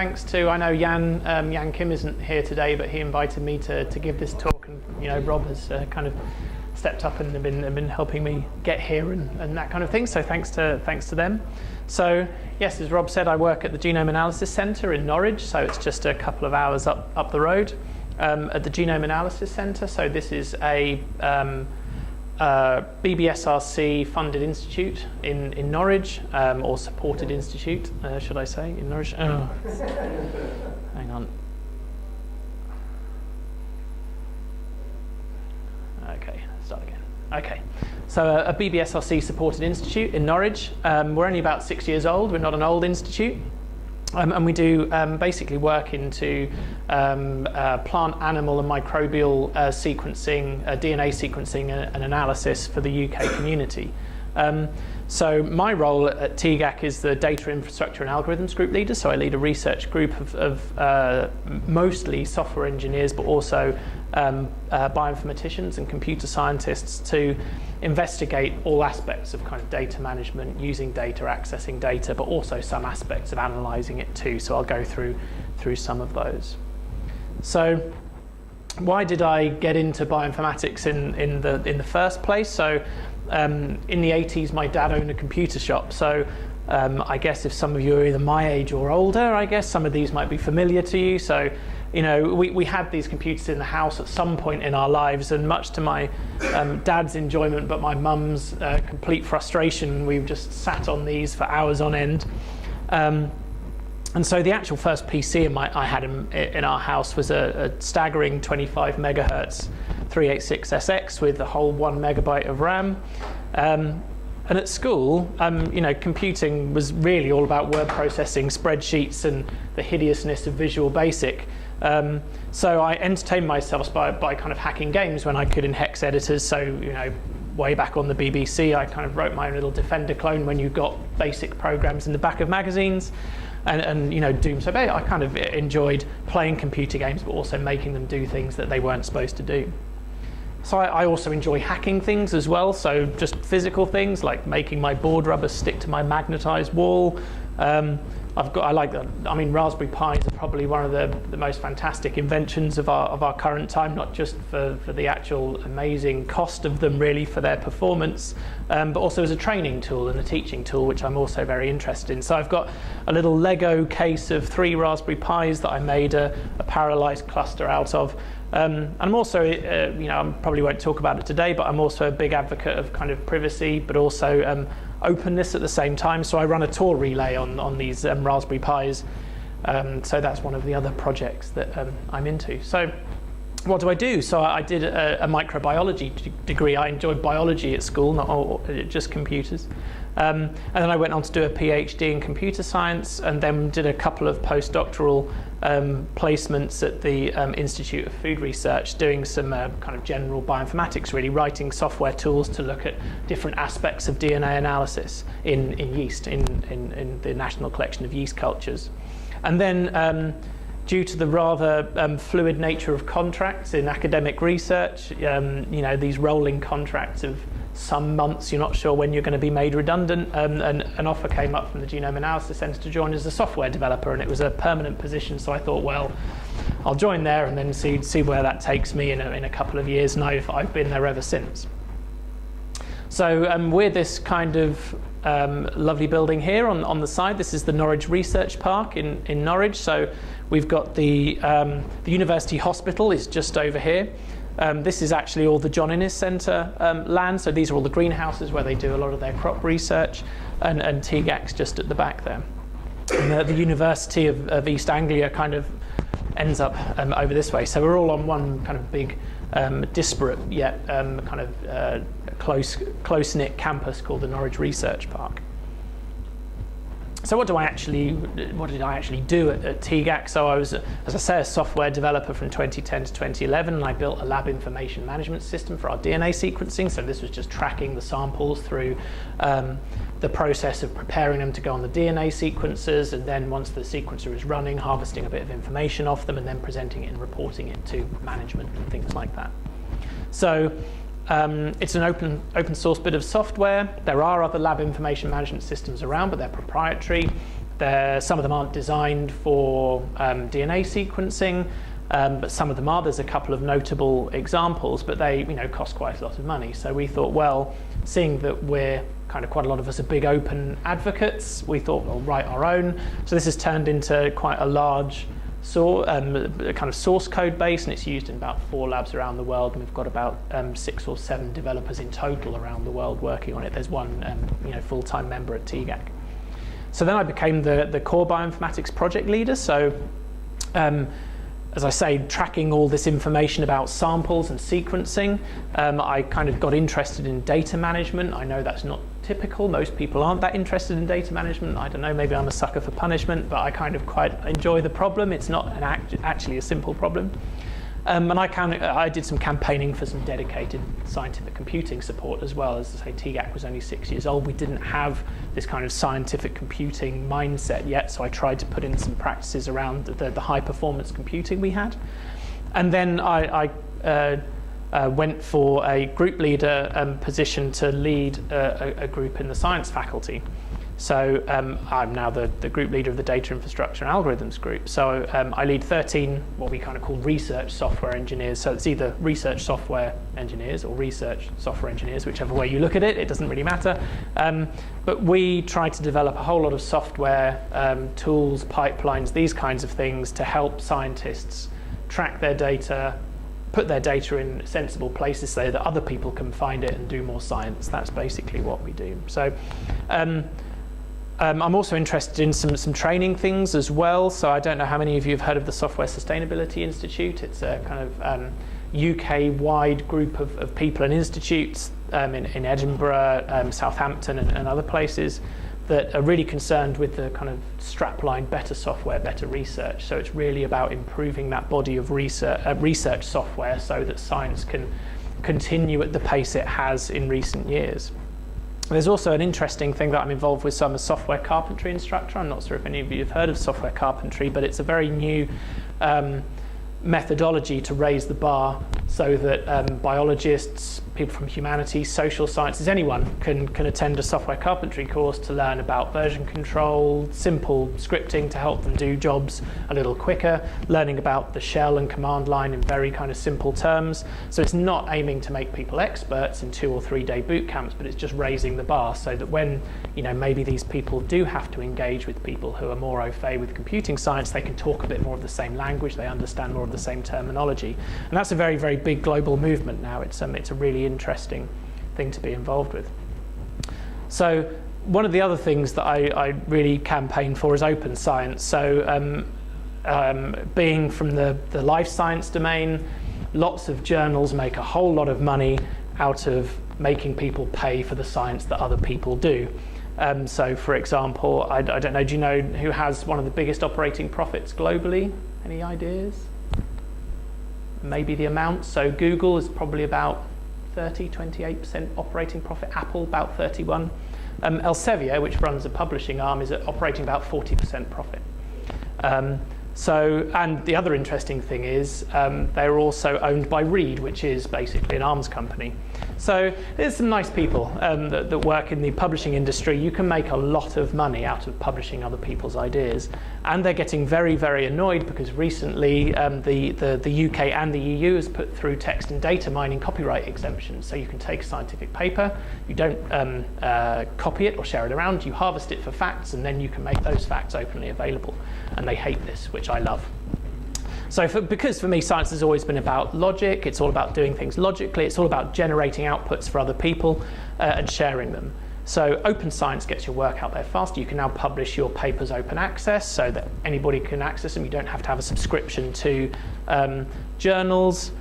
Thanks to, I know Jan Kim isn't here today, but he invited me to give this talk, and Rob has kind of stepped up and been helping me get here and that kind of thing. So thanks to them. So yes, as Rob said, I work at the Genome Analysis Centre in Norwich, so it's just a couple of hours up the road at the Genome Analysis Centre. So this is a BBSRC funded institute in Norwich, or supported institute, should I say, in Norwich. Oh. Hang on. Okay, start again. Okay, so a BBSRC supported institute in Norwich. We're only about 6 years old. We're not an old institute. And we do basically work into plant, animal and microbial sequencing, DNA sequencing and analysis for the UK community. So my role at TGAC is the Data Infrastructure and Algorithms Group Leader. So I lead a research group of mostly software engineers, but also bioinformaticians and computer scientists to investigate all aspects of kind of data management, using data, accessing data, but also some aspects of analysing it too. So I'll go through some of those. So why did I get into bioinformatics in the first place? So in the 80s, my dad owned a computer shop. So I guess if some of you are either my age or older, I guess some of these might be familiar to you. So we had these computers in the house at some point in our lives, and much to my dad's enjoyment, but my mum's complete frustration, we just sat on these for hours on end. And so the actual first PC I had in our house was a staggering 25 megahertz 386SX with a whole 1 megabyte of RAM. And at school, computing was really all about word processing, spreadsheets, and the hideousness of Visual Basic. So I entertained myself by kind of hacking games when I could in hex editors. So, way back on the BBC, I kind of wrote my own little Defender clone when you got basic programs in the back of magazines. And Doom. So I kind of enjoyed playing computer games, but also making them do things that they weren't supposed to do. So I also enjoy hacking things as well, so just physical things like making my board rubber stick to my magnetized wall. Raspberry Pis are probably one of the most fantastic inventions of our current time, not just for the actual amazing cost of them really for their performance, but also as a training tool and a teaching tool, which I'm also very interested in. So I've got a little Lego case of 3 Raspberry Pis that I made a parallelized cluster out of. And I'm also, I probably won't talk about it today, but I'm also a big advocate of kind of privacy, but also openness at the same time. So I run a Tor relay on these Raspberry Pis. So that's one of the other projects that I'm into. So what do? So I did a microbiology degree. I enjoyed biology at school, not just computers. And then I went on to do a PhD in computer science, and then did a couple of postdoctoral placements at the Institute of Food Research, doing some kind of general bioinformatics, really writing software tools to look at different aspects of DNA analysis in yeast, in the National Collection of Yeast Cultures. And then due to the rather fluid nature of contracts in academic research, these rolling contracts of some months, you're not sure when you're going to be made redundant, and an offer came up from the Genome Analysis Centre to join as a software developer, and it was a permanent position. So I thought, well, I'll join there and then see where that takes me in a couple of years, and I've been there ever since. So we're this kind of lovely building here on the side. This is the Norwich Research Park in Norwich. So we've got the University Hospital is just over here. This is actually all the John Innes Centre land, so these are all the greenhouses where they do a lot of their crop research, and TGAC's just at the back there. And the University of East Anglia kind of ends up over this way, so we're all on one kind of big, disparate yet kind of close-knit campus called the Norwich Research Park. So what did I actually do at TGAC? So I was, as I say, a software developer from 2010 to 2011, and I built a lab information management system for our DNA sequencing. So this was just tracking the samples through the process of preparing them to go on the DNA sequencers, and then once the sequencer is running, harvesting a bit of information off them, and then presenting it and reporting it to management and things like that. So it's an open source bit of software. There are other lab information management systems around, but they're proprietary. Some of them aren't designed for DNA sequencing, but some of them are. There's a couple of notable examples, but they cost quite a lot of money. So we thought, well, seeing that we're quite a lot of us are big open advocates, we thought we'll write our own. So this has turned into quite a large source code base, and it's used in about 4 labs around the world, and we've got about 6 or 7 developers in total around the world working on it. There's one full-time member at TGAC. So then I became the core bioinformatics project leader. So as I say, tracking all this information about samples and sequencing, I got interested in data management. I know that's not typical. Most people aren't that interested in data management. I don't know, maybe I'm a sucker for punishment, but I quite enjoy the problem. It's not actually a simple problem. And I did some campaigning for some dedicated scientific computing support as well. As I say, TGAC was only 6 years old. We didn't have this scientific computing mindset yet, so I tried to put in some practices around the high performance computing we had. And then I went for a group leader position to lead a group in the science faculty. So I'm now the group leader of the data infrastructure and algorithms group. So I lead 13 what we call research software engineers. So it's either research software engineers or research software engineers, whichever way you look at it, it doesn't really matter. But we try to develop a whole lot of software, tools, pipelines, these kinds of things to help scientists track their data, put their data in sensible places so that other people can find it and do more science. That's basically what we do. So I'm also interested in some training things as well. So I don't know how many of you have heard of the Software Sustainability Institute. It's a UK-wide group of people and institutes in Edinburgh, Southampton, and other places that are really concerned with the strapline, better software, better research. So it's really about improving that body of research software so that science can continue at the pace it has in recent years. There's also an interesting thing that I'm involved with. So I'm a software carpentry instructor. I'm not sure if any of you have heard of software carpentry, but it's a very new methodology to raise the bar so that biologists, people from humanities, social sciences, anyone can attend a software carpentry course to learn about version control, simple scripting to help them do jobs a little quicker, learning about the shell and command line in very simple terms. So it's not aiming to make people experts in 2 or 3 day boot camps, but it's just raising the bar so that when maybe these people do have to engage with people who are more au fait with computing science, they can talk a bit more of the same language, they understand more of the same terminology. And that's a very, very big global movement now. It's a really interesting thing to be involved with. So one of the other things that I really campaign for is open science. So being from the life science domain, lots of journals make a whole lot of money out of making people pay for the science that other people do. So for example, I don't know, do you know who has one of the biggest operating profits globally? Any ideas? Maybe the amount. So Google is probably about 28% operating profit. Apple about 31%. Elsevier, which runs a publishing arm, is operating about 40% profit. And the other interesting thing is they're also owned by Reed, which is basically an arms company. So there's some nice people that work in the publishing industry. You can make a lot of money out of publishing other people's ideas. And they're getting very, very annoyed because recently the UK and the EU has put through text and data mining copyright exemptions. So you can take a scientific paper, you don't copy it or share it around, you harvest it for facts, and then you can make those facts openly available. And they hate this, which I love. So because for me, science has always been about logic, it's all about doing things logically, it's all about generating outputs for other people and sharing them. So open science gets your work out there faster. You can now publish your papers open access so that anybody can access them. You don't have to have a subscription to journals.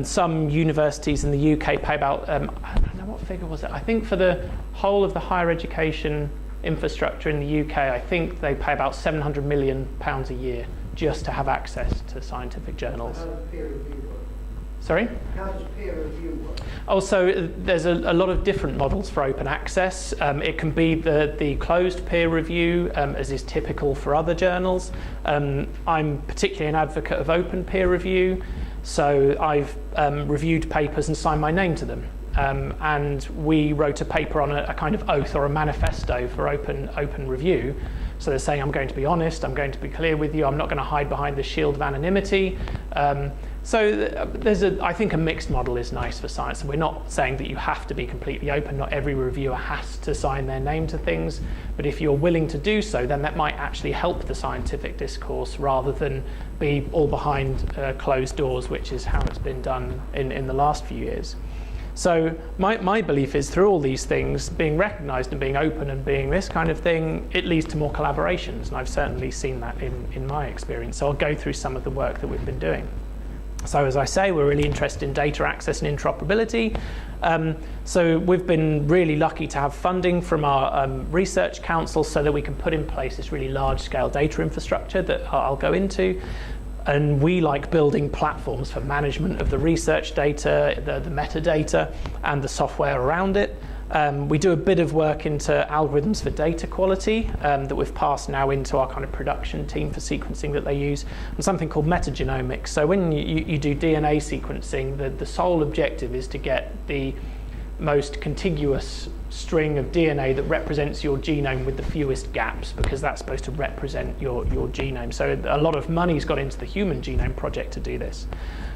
Some universities in the UK pay about, I don't know what figure was it, I think for the whole of the higher education infrastructure in the UK, I think they pay about £700 million a year just to have access to scientific journals. How does peer review work? Sorry? How does peer review work? Also, there's a lot of different models for open access. It can be the closed peer review, as is typical for other journals. I'm particularly an advocate of open peer review, so I've reviewed papers and signed my name to them. And we wrote a paper on a kind of oath or a manifesto for open review. So they're saying, I'm going to be honest, I'm going to be clear with you, I'm not going to hide behind the shield of anonymity. So there's I think a mixed model is nice for science, and we're not saying that you have to be completely open. Not every reviewer has to sign their name to things, but if you're willing to do so, then that might actually help the scientific discourse rather than be all behind closed doors, which is how it's been done in the last few years. So my belief is through all these things, being recognised and being open and being this kind of thing, it leads to more collaborations, and I've certainly seen that in my experience. So I'll go through some of the work that we've been doing. So as I say, we're really interested in data access and interoperability. So we've been really lucky to have funding from our research council so that we can put in place this really large-scale data infrastructure that I'll go into. And we like building platforms for management of the research data, the metadata, and the software around it. We do a bit of work into algorithms for data quality that we've passed now into our kind of production team for sequencing that they use, and something called metagenomics. So when you do DNA sequencing, the sole objective is to get the most contiguous string of DNA that represents your genome with the fewest gaps, because that's supposed to represent your genome. So a lot of money's got into the Human Genome Project to do this.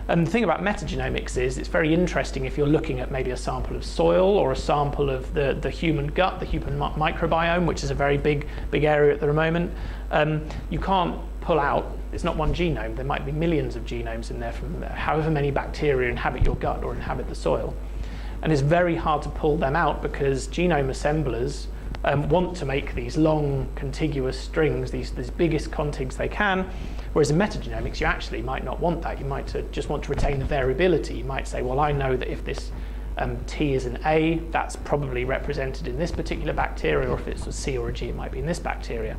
And the thing about metagenomics is it's very interesting if you're looking at maybe a sample of soil or a sample of the human gut, the human microbiome, which is a very big area at the moment. You can't pull out, it's not one genome, there might be millions of genomes in there from however many bacteria inhabit your gut or inhabit the soil. And it's very hard to pull them out because genome assemblers want to make these long contiguous strings, these biggest contigs they can, whereas in metagenomics you actually might not want that. You might just want to retain the variability. You might say, well, I know that if this T is an A, that's probably represented in this particular bacteria, or if it's a C or a G, it might be in this bacteria.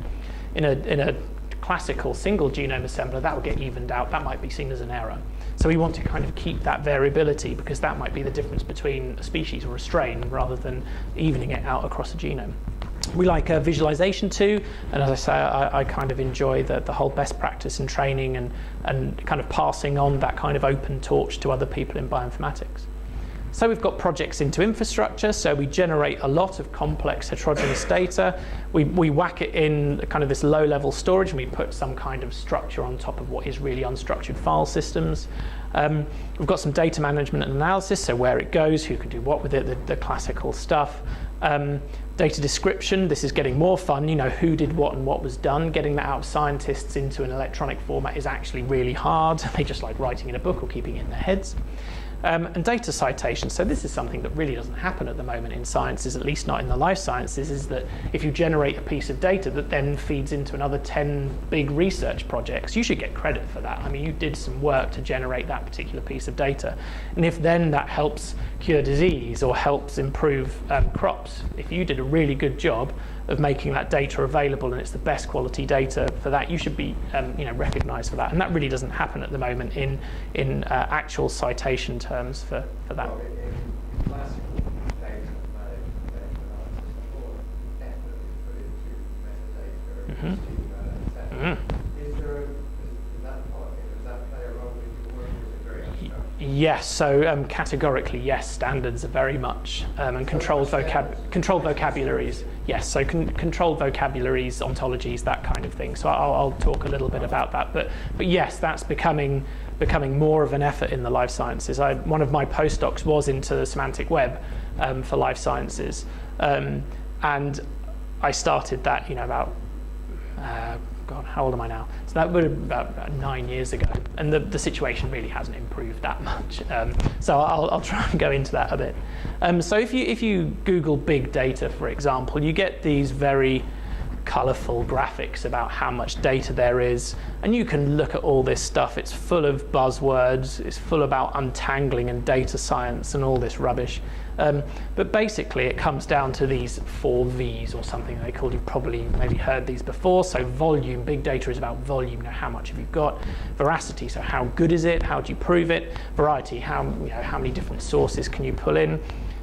In a classical single genome assembler, that will get evened out. That might be seen as an error. So we want to kind of keep that variability because that might be the difference between a species or a strain rather than evening it out across a genome. We like visualization too, and as I say, I kind of enjoy the whole best practice in training and kind of passing on that kind of open torch to other people in bioinformatics. So we've got projects into infrastructure, so we generate a lot of complex heterogeneous data. We whack it in kind of this low-level storage, and we put some kind of structure on top of what is really unstructured file systems. We've got some data management and analysis, so where it goes, who can do what with it, the classical stuff. Data description, this is getting more fun, you know, who did what and what was done. Getting that out of scientists into an electronic format is actually really hard. They just like writing in a book or keeping it in their heads. And data citation, so this is something that really doesn't happen at the moment in sciences, at least not in the life sciences, is that if you generate a piece of data that then feeds into another 10 big research projects, you should get credit for that. I mean, you did some work to generate that particular piece of data. And if then that helps cure disease or helps improve crops, if you did a really good job of making that data available and it's the best quality data for that, you should be recognized for that. And that really doesn't happen at the moment in actual citation terms for that. Well, in classical data management, data definitely put into metadata, schema, etc. Is does that play a role in your work, or is it very abstract? Yes, so categorically, yes, standards are very much, and controlled vocabularies. Yes, so controlled vocabularies, ontologies, that kind of thing. So I'll talk a little bit about that. But yes, that's becoming more of an effort in the life sciences. One of my postdocs was into the Semantic Web for life sciences, and I started that, about God, how old am I now? So that would have been about 9 years ago, and the situation really hasn't improved that much. So I'll try and go into that a bit. So if you Google big data, for example, you get these very colourful graphics about how much data there is, and you can look at all this stuff. It's full of buzzwords, it's full about untangling and data science and all this rubbish. But basically it comes down to these 4 V's or something they call. You've probably maybe heard these before. So volume, big data is about volume, how much have you got? Veracity, so how good is it? How do you prove it? Variety, how many different sources can you pull in?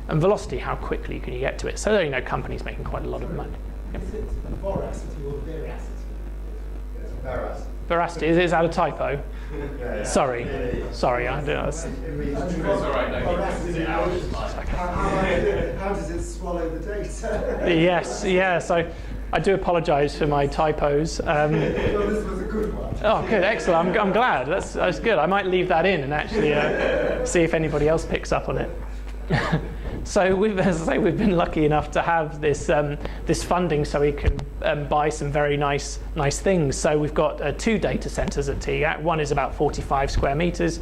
And velocity, how quickly can you get to it? So companies making quite a lot of money. Is it voracity or veracity? It's veracity. Veracity, is that a typo? Yeah. Sorry, I don't know. It means It's true. all right, no, it's hours. How does it swallow the data? Yes, yeah. So I do apologise for my typos. So this was a good one. Oh, good, excellent. I'm glad. That's good. I might leave that in and actually see if anybody else picks up on it. So as I say, we've been lucky enough to have this this funding so we can buy some very nice things. So we've got 2 data centres at TGAC. One is about 45 square metres.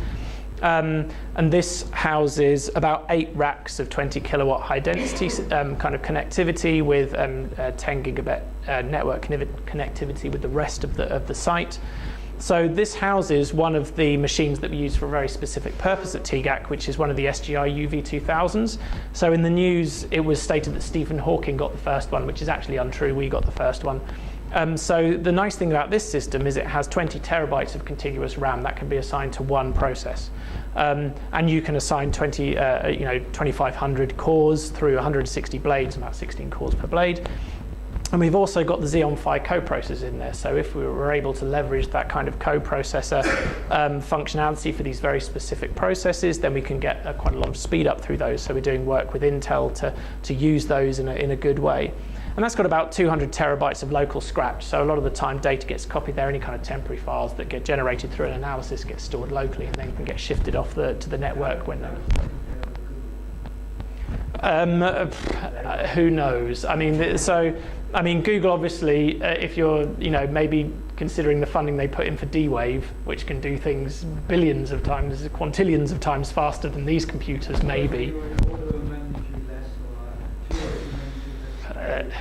And this houses about 8 racks of 20 kilowatt high density kind of connectivity with 10 gigabit network connectivity with the rest of the site. So this houses one of the machines that we use for a very specific purpose at TGAC, which is one of the SGI UV2000s. So in the news, it was stated that Stephen Hawking got the first one, which is actually untrue. We got the first one. So the nice thing about this system is it has 20 terabytes of contiguous RAM that can be assigned to one process. And you can assign 2,500 cores through 160 blades, about 16 cores per blade. And we've also got the Xeon Phi co-processors in there. So if we were able to leverage that kind of co-processor functionality for these very specific processes, then we can get quite a lot of speed up through those. So we're doing work with Intel to use those in a good way. And that's got about 200 terabytes of local scratch. So a lot of the time data gets copied there. Any kind of temporary files that get generated through an analysis get stored locally and then can get shifted off to the network when who knows? I mean, Google obviously, if you're, maybe considering the funding they put in for D-Wave, which can do things billions of times, quintillions of times faster than these computers, maybe.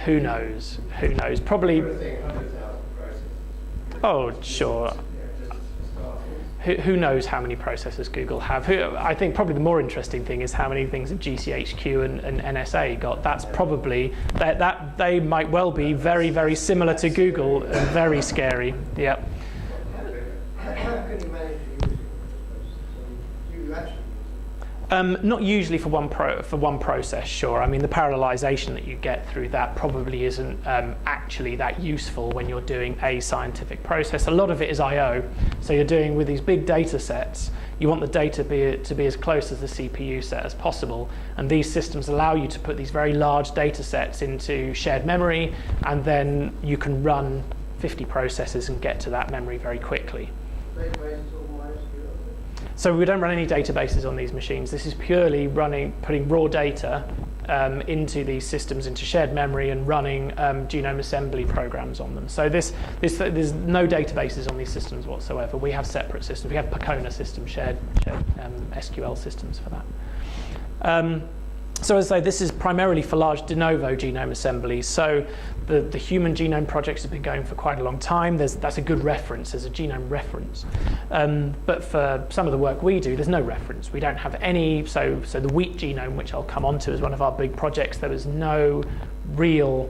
Who knows? Who knows? Probably. Oh, sure. Who knows how many processors Google have? I think probably the more interesting thing is how many things have GCHQ and NSA got. That's probably that they might well be very, very similar to Google and very scary. Yep. How can you manage to use it? Do you actually? Not usually for one process, sure. I mean, the parallelization that you get through that probably isn't actually that useful when you're doing a scientific process. A lot of it is I/O. So you're doing with these big data sets, you want the data to be as close as the CPU set as possible. And these systems allow you to put these very large data sets into shared memory, and then you can run 50 processes and get to that memory very quickly. So we don't run any databases on these machines. This is purely putting raw data into these systems, into shared memory, and running genome assembly programs on them. So there's no databases on these systems whatsoever. We have separate systems. We have Pacona systems, shared SQL systems for that. So as I say, this is primarily for large de novo genome assemblies. So the human genome projects have been going for quite a long time. That's a good reference as a genome reference. But for some of the work we do, there's no reference. We don't have any. So the wheat genome, which I'll come on to as one of our big projects, there was no real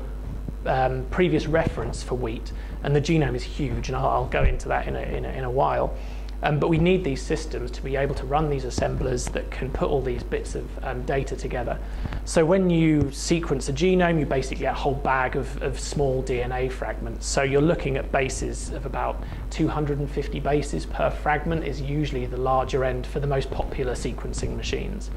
previous reference for wheat. And the genome is huge, and I'll go into that in a while. But we need these systems to be able to run these assemblers that can put all these bits of data together. So when you sequence a genome, you basically get a whole bag of small DNA fragments. So you're looking at bases of about 250 bases per fragment is usually the larger end for the most popular sequencing machines.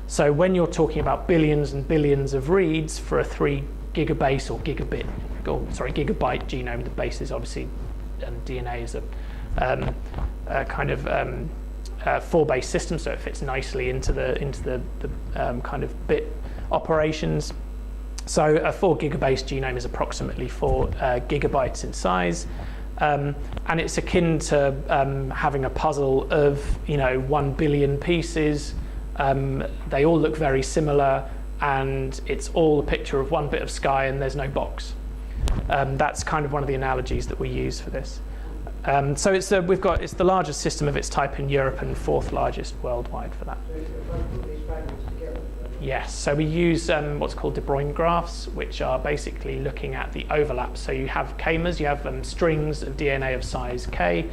So when you're talking about billions and billions of reads for a 3 gigabase or gigabyte genome, the base is obviously DNA is a kind of 4-base system, so it fits nicely into the kind of bit operations. So a 4 gigabase genome is approximately 4 gigabytes in size, and it's akin to having a puzzle of 1 billion pieces. They all look very similar, and it's all a picture of one bit of sky, and there's no box. That's kind of one of the analogies that we use for this. So it's the largest system of its type in Europe and 4th largest worldwide for that. So if I put these fragments together, Yes, so we use what's called de Broglie graphs, which are basically looking at the overlap. So you have k-mers, you have strings of DNA of size k,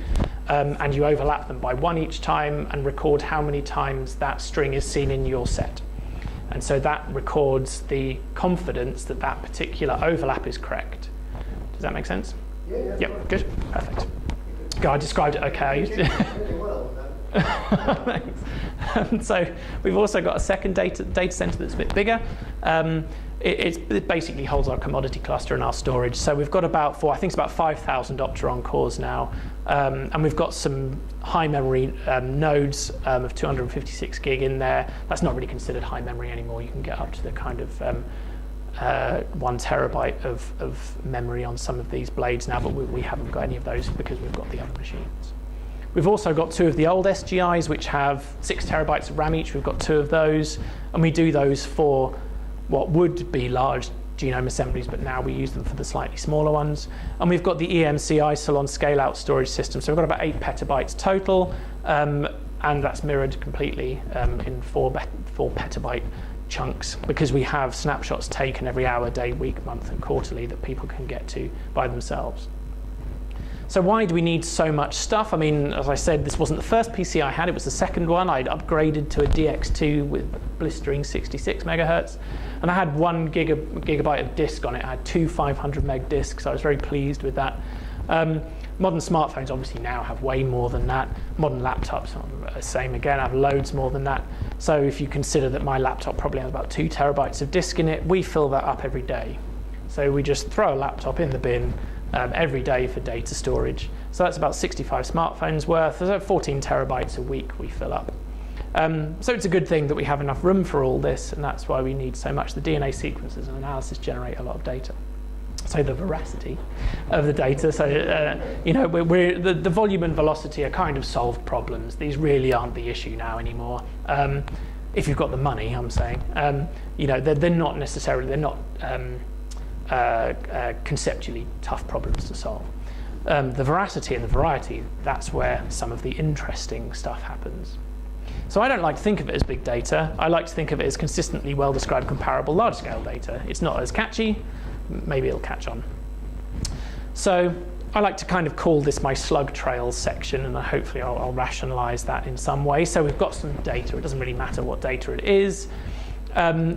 and you overlap them by 1 each time and record how many times that string is seen in your set. And so that records the confidence that that particular overlap is correct. Does that make sense? Yeah. Yep, good, perfect. God, I described it okay. Really well with So we've also got a second data center that's a bit bigger. It basically holds our commodity cluster and our storage. So we've got about I think it's about 5,000 Opteron cores now. And we've got some high memory nodes of 256 gig in there. That's not really considered high memory anymore. You can get up to the kind of 1 terabyte of memory on some of these blades now, but we haven't got any of those because we've got the other machines. We've also got 2 of the old SGIs, which have 6 terabytes of RAM each. We've got 2 of those, and we do those for what would be large genome assemblies, but now we use them for the slightly smaller ones. And we've got the EMC Isilon scale-out storage system. So we've got about 8 petabytes total, and that's mirrored completely in 4 petabyte chunks, because we have snapshots taken every hour, day, week, month, and quarterly that people can get to by themselves. So why do we need so much stuff? I mean, as I said, this wasn't the first PC I had, it was the second one. I'd upgraded to a DX2 with blistering 66 megahertz, and I had 1 gigabyte of disk on it. I had 2 500 meg disks, so I was very pleased with that. Modern smartphones obviously now have way more than that. Modern laptops are the same again, have loads more than that. So if you consider that my laptop probably has about 2 terabytes of disk in it, we fill that up every day. So we just throw a laptop in the bin every day for data storage. So that's about 65 smartphones worth. There's 14 terabytes a week we fill up. So it's a good thing that we have enough room for all this, and that's why we need so much. The DNA sequences and analysis generate a lot of data. So the veracity of the data. So you know, the volume and velocity are kind of solved problems. These really aren't the issue now anymore. If you've got the money, I'm saying. You know, they're not necessarily. They're not conceptually tough problems to solve. The veracity and the variety. That's where some of the interesting stuff happens. So I don't like to think of it as big data. I like to think of it as consistently well-described, comparable, large-scale data. It's not as catchy. Maybe it'll catch on. So I like to kind of call this my slug trails section, and hopefully I'll rationalize that in some way. So we've got some data. It doesn't really matter what data it is.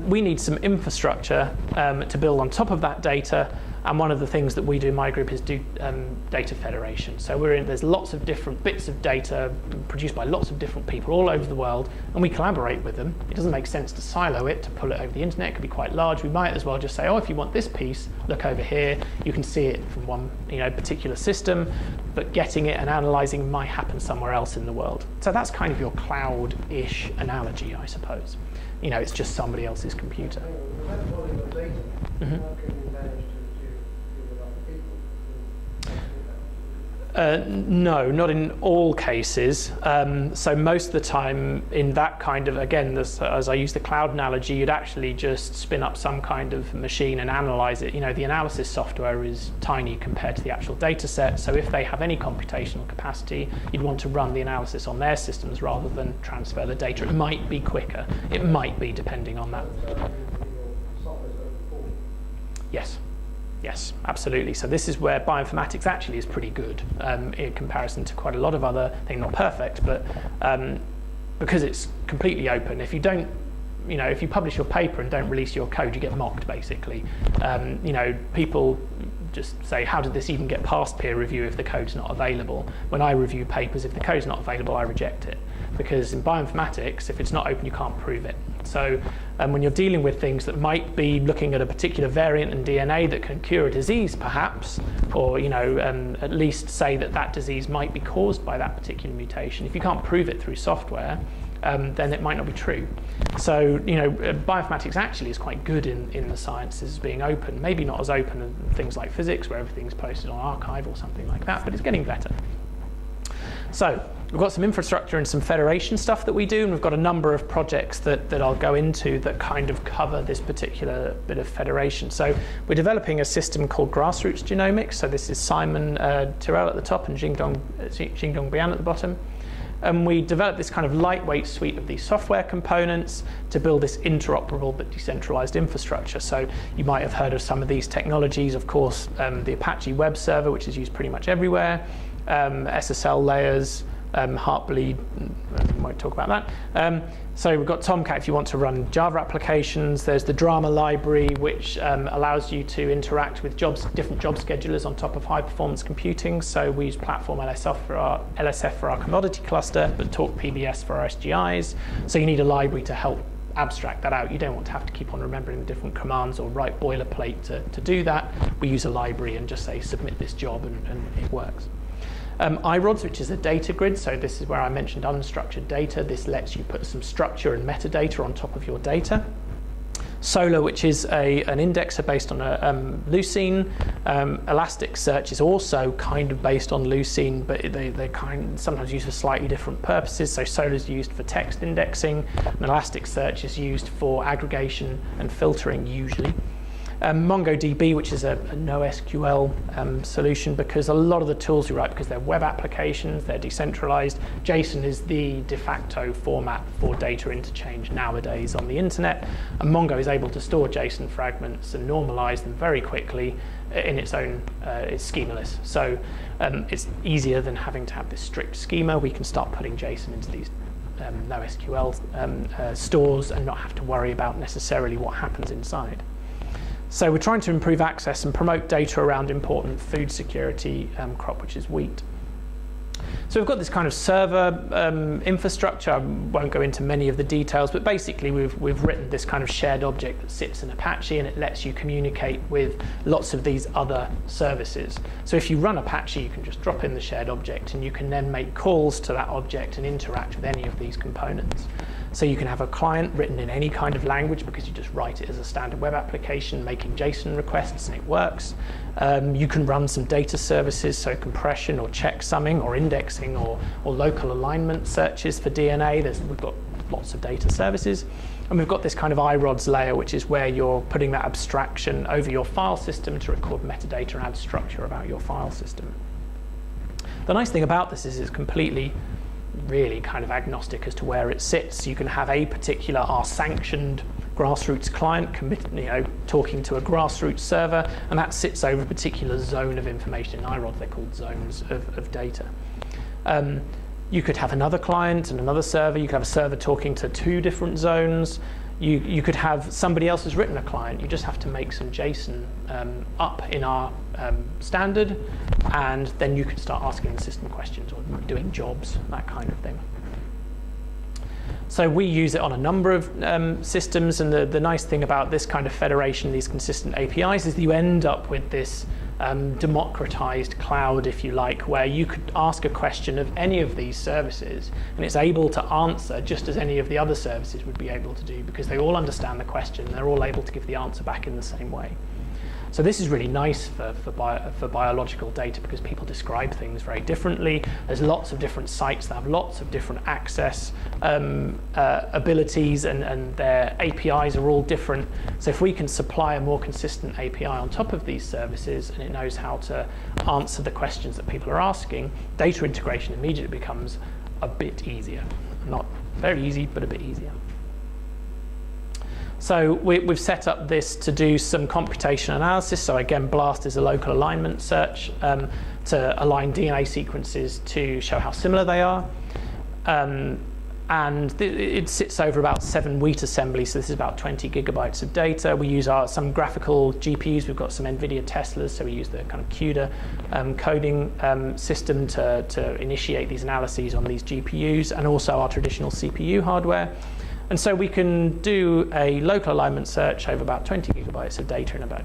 We need some infrastructure to build on top of that data. And one of the things that we do in my group is do data federation. So there's lots of different bits of data produced by lots of different people all over the world, and we collaborate with them. It doesn't make sense to silo it, to pull it over the internet. It could be quite large. We might as well just say, oh, if you want this piece, look over here. You can see it from one particular system, but getting it and analyzing might happen somewhere else in the world. So that's kind of your cloud-ish analogy, I suppose. You know, it's just somebody else's computer. No, not in all cases. So most of the time in that kind of, again, as I use the cloud analogy, you'd actually just spin up some kind of machine and analyze it. You know, the analysis software is tiny compared to the actual data set. So if they have any computational capacity, you'd want to run the analysis on their systems rather than transfer the data. It might be quicker. It might be, depending on that. Yes. Yes, absolutely. So this is where bioinformatics actually is pretty good in comparison to quite a lot of other things, not perfect, but because it's completely open. If you don't, if you publish your paper and don't release your code, you get mocked basically. People just say, how did this even get past peer review if the code's not available? When I review papers, if the code's not available, I reject it. Because in bioinformatics, if it's not open, you can't prove it. So when you're dealing with things that might be looking at a particular variant in DNA that can cure a disease, perhaps, or at least say that that disease might be caused by that particular mutation, if you can't prove it through software, then it might not be true. So bioinformatics actually is quite good in the sciences being open. Maybe not as open as things like physics, where everything's posted on archive or something like that, but it's getting better. So we've got some infrastructure and some federation stuff that we do, and we've got a number of projects that I'll go into that kind of cover this particular bit of federation. So we're developing a system called grassroots genomics. So this is Simon Tyrrell at the top and Jingdong Bian at the bottom. And we developed this kind of lightweight suite of these software components to build this interoperable but decentralized infrastructure. So you might have heard of some of these technologies, of course, the Apache web server, which is used pretty much everywhere, SSL layers, Heartbleed, we won't talk about that. So we've got Tomcat if you want to run Java applications. There's the Drama library, which allows you to interact with different job schedulers on top of high performance computing. So we use Platform LSF for our commodity cluster, but Talk PBS for our SGIs. So you need a library to help abstract that out. You don't want to have to keep on remembering the different commands or write boilerplate to do that. We use a library and just say submit this job and it works. iRods, which is a data grid, so this is where I mentioned unstructured data. This lets you put some structure and metadata on top of your data. Solar, which is an indexer based on Lucene. Elasticsearch is also kind of based on Lucene, but they sometimes used for slightly different purposes. So Solar is used for text indexing, and Elasticsearch is used for aggregation and filtering usually. MongoDB, which is a NoSQL solution, because a lot of the tools we write, because they're web applications, they're decentralized. JSON is the de facto format for data interchange nowadays on the internet, and Mongo is able to store JSON fragments and normalize them very quickly in its own, it's schemaless. So it's easier than having to have this strict schema. We can start putting JSON into these NoSQL stores and not have to worry about necessarily what happens inside. So we're trying to improve access and promote data around important food security crop, which is wheat. So we've got this kind of server infrastructure. I won't go into many of the details, but basically we've written this kind of shared object that sits in Apache, and it lets you communicate with lots of these other services. So if you run Apache, you can just drop in the shared object, and you can then make calls to that object and interact with any of these components. So you can have a client written in any kind of language because you just write it as a standard web application, making JSON requests, and it works. You can run some data services, so compression or checksumming or indexing or local alignment searches for DNA. We've got lots of data services. And we've got this kind of iRods layer, which is where you're putting that abstraction over your file system to record metadata and add structure about your file system. The nice thing about this is it's completely really kind of agnostic as to where it sits. You can have a particular R-sanctioned grassroots client talking to a grassroots server, and that sits over a particular zone of information. In iRods, they're called zones of data. You could have another client and another server. You could have a server talking to two different zones. You could have somebody else has written a client. You just have to make some JSON up in our standard, and then you could start asking the system questions or doing jobs, that kind of thing. So we use it on a number of systems, and the nice thing about this kind of federation, these consistent APIs, is that you end up with this democratized cloud, if you like, where you could ask a question of any of these services, and it's able to answer just as any of the other services would be able to do, because they all understand the question, they're all able to give the answer back in the same way. So this is really nice for biological data, because people describe things very differently. There's lots of different sites that have lots of different access abilities, and their APIs are all different. So if we can supply a more consistent API on top of these services, and it knows how to answer the questions that people are asking, data integration immediately becomes a bit easier. Not very easy, but a bit easier. So we've set up this to do some computation analysis. So again, BLAST is a local alignment search to align DNA sequences to show how similar they are. And it sits over about 7 wheat assemblies, so this is about 20 gigabytes of data. We use some graphical GPUs. We've got some NVIDIA Teslas, so we use the kind of CUDA coding system to initiate these analyses on these GPUs, and also our traditional CPU hardware. And so we can do a local alignment search over about 20 gigabytes of data in about